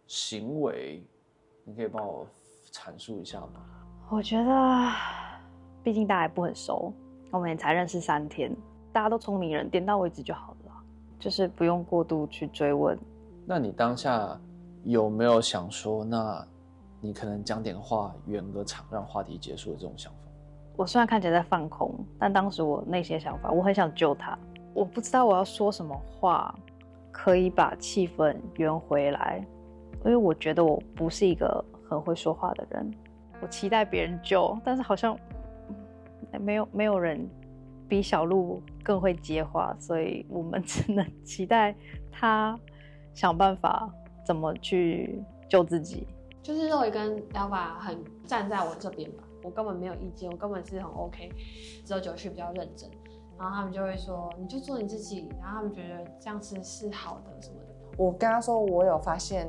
行為，你可以幫我闡述一下嗎？我覺得，畢竟大家也不很熟，我們也才認識3天，大家都聰明人，點到為止就好了，就是不用過度去追問。那你當下有沒有想說，那你可能講點話圓個場，讓話題結束的這種想法？我雖然看起來在放空，但當時我內心想法，我很想救他。我不知道我要說什麼話可以把氣氛圓回來，因為我覺得我不是一個很會說話的人。我期待別人救，但是好像沒有人比小鹿更會接話，所以我們只能期待他想辦法怎麼去救自己。就是Zoe跟 Elva 很站在我這邊吧，我根本沒有意見，我根本是很 OK， 只有九旭比較認真。然後他們就會說，你就做你自己，然後他們覺得這樣子是好的什麼的。我跟他說，我有發現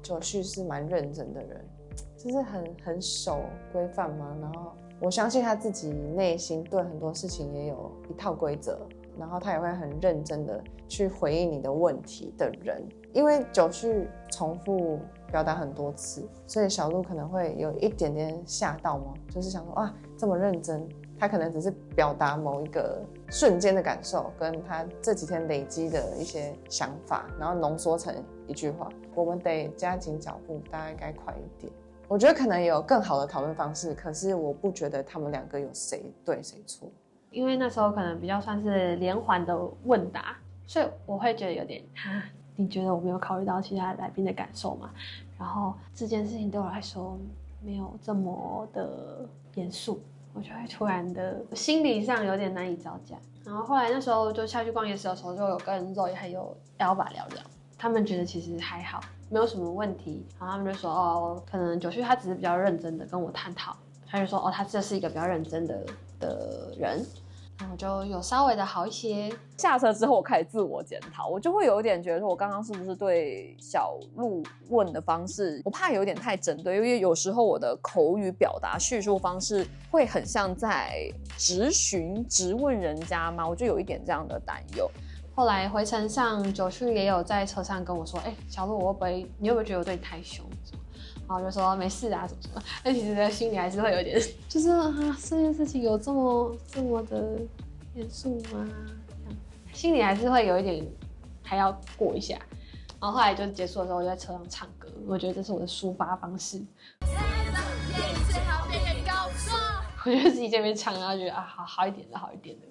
九旭是蠻認真的人，就是很守規範嘛。然後我相信他自己內心對很多事情也有一套規則，然後他也會很認真的去回應你的問題的人。因為九旭重複表達很多次，所以小鹿可能會有一點點嚇到嘛，就是想說哇，這麼認真。他可能只是表達某一個瞬間的感受，跟他這幾天累積的一些想法，然後濃縮成一句話。我們得加緊腳步，大家應該快一點。我覺得可能有更好的討論方式，可是我不覺得他們兩個有誰對誰錯。因為那時候可能比較算是連環的問答，所以我會覺得有點，你覺得我沒有考慮到其他來賓的感受嗎？然後這件事情對我來說沒有這麼的嚴肅。我就會突然的心理上有點難以招架，然後後來那時候就下去逛夜市的時候，就有跟 Zoe 還有 Elva 聊聊，他們覺得其實還好，沒有什麼問題。然後他們就說哦，可能九旭他只是比較認真的跟我探討，他就說哦，他這是一個比較認真的人。然後就有稍微的好一些。下車之後，我開始自我檢討，我就會有一點覺得說，我剛剛是不是對小鹿問的方式，我怕有點太針對，因為有時候我的口語表達敘述方式會很像在質問人家嘛，我就有一點這樣的擔憂。後來回程上，九旭也有在車上跟我說，小鹿，你會不會覺得我對你太兇？然後就說沒事啊，什麼什麼，但其實在心裡還是會有點，就是這件事情有這麼的嚴肅嗎？心裡還是會有一點，還要過一下。然後後來就結束的時候，我就在車上唱歌，我覺得這是我的抒發方式。我就自己這邊唱，然後覺得啊，好一點的，好一點的。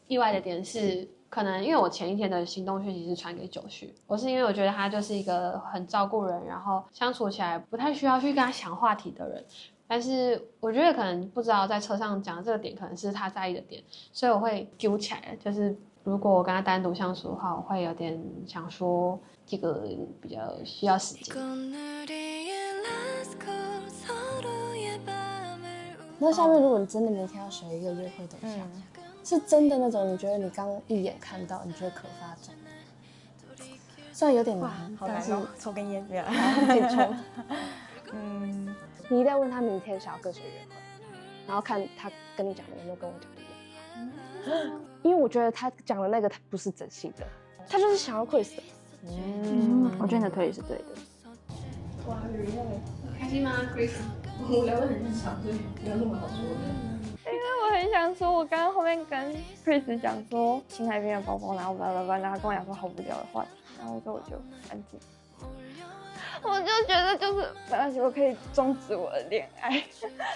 意外的點是，可能因為我前一天的行動訊息是傳給九旭，我是因為我覺得他就是一個很照顧人，然後相處起來不太需要去跟他想話題的人。但是我覺得可能不知道在車上講的這個點，可能是他在意的點，所以我會揪起來。就是如果我跟他單獨相處的話，我會有點想說這個比較需要時間。那下面如果你真的明天要選一個約會對象，是真的那種你覺得你剛一眼看到你覺得可發展的，雖然有點難，但是抽根煙，對啊，可以抽。你一定要問他明天想要跟誰約會，然後看他跟你講的有沒有跟我講的一樣。因為我覺得他講的那個他不是真心的，他就是想要 Chris 的。我覺得你的推理是對的。哇，開心嗎 ，Chris？ 我聊得很日常，所以沒有那麼好說的。因為我很想說，我剛剛後面跟 Chris 講說新海邊的包包，然後然後他跟我講說好無聊的話題，然后我就安靜。我就覺得就是沒關係，我可以終止我的戀愛，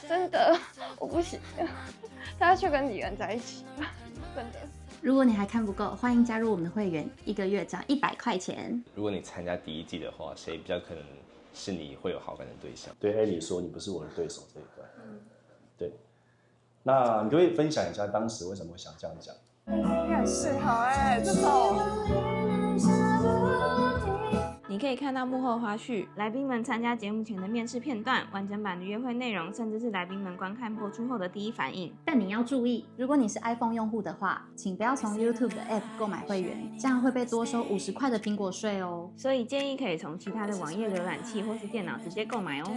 真的我不行，他要去跟李恩在一起，真的。如果你還看不夠，歡迎加入我們的會員，1個月只要100塊錢。如果你參加第一季的話，誰比較可能是你會有好感的對象？對艾莉說，你不是我的對手這一塊。對。那你可以分享一下當時為什麼會想這樣講？你很適合哎，這種。你可以看到幕後花絮，來賓們參加節目前的面試片段、完整版的約會內容，甚至是來賓們觀看播出後的第一反應。但你要注意，如果你是 iPhone 用戶的話，請不要從 YouTube 的 App 購買會員，這樣會被多收50塊的蘋果稅哦。所以建議可以從其他的網頁瀏覽器或是電腦直接購買哦。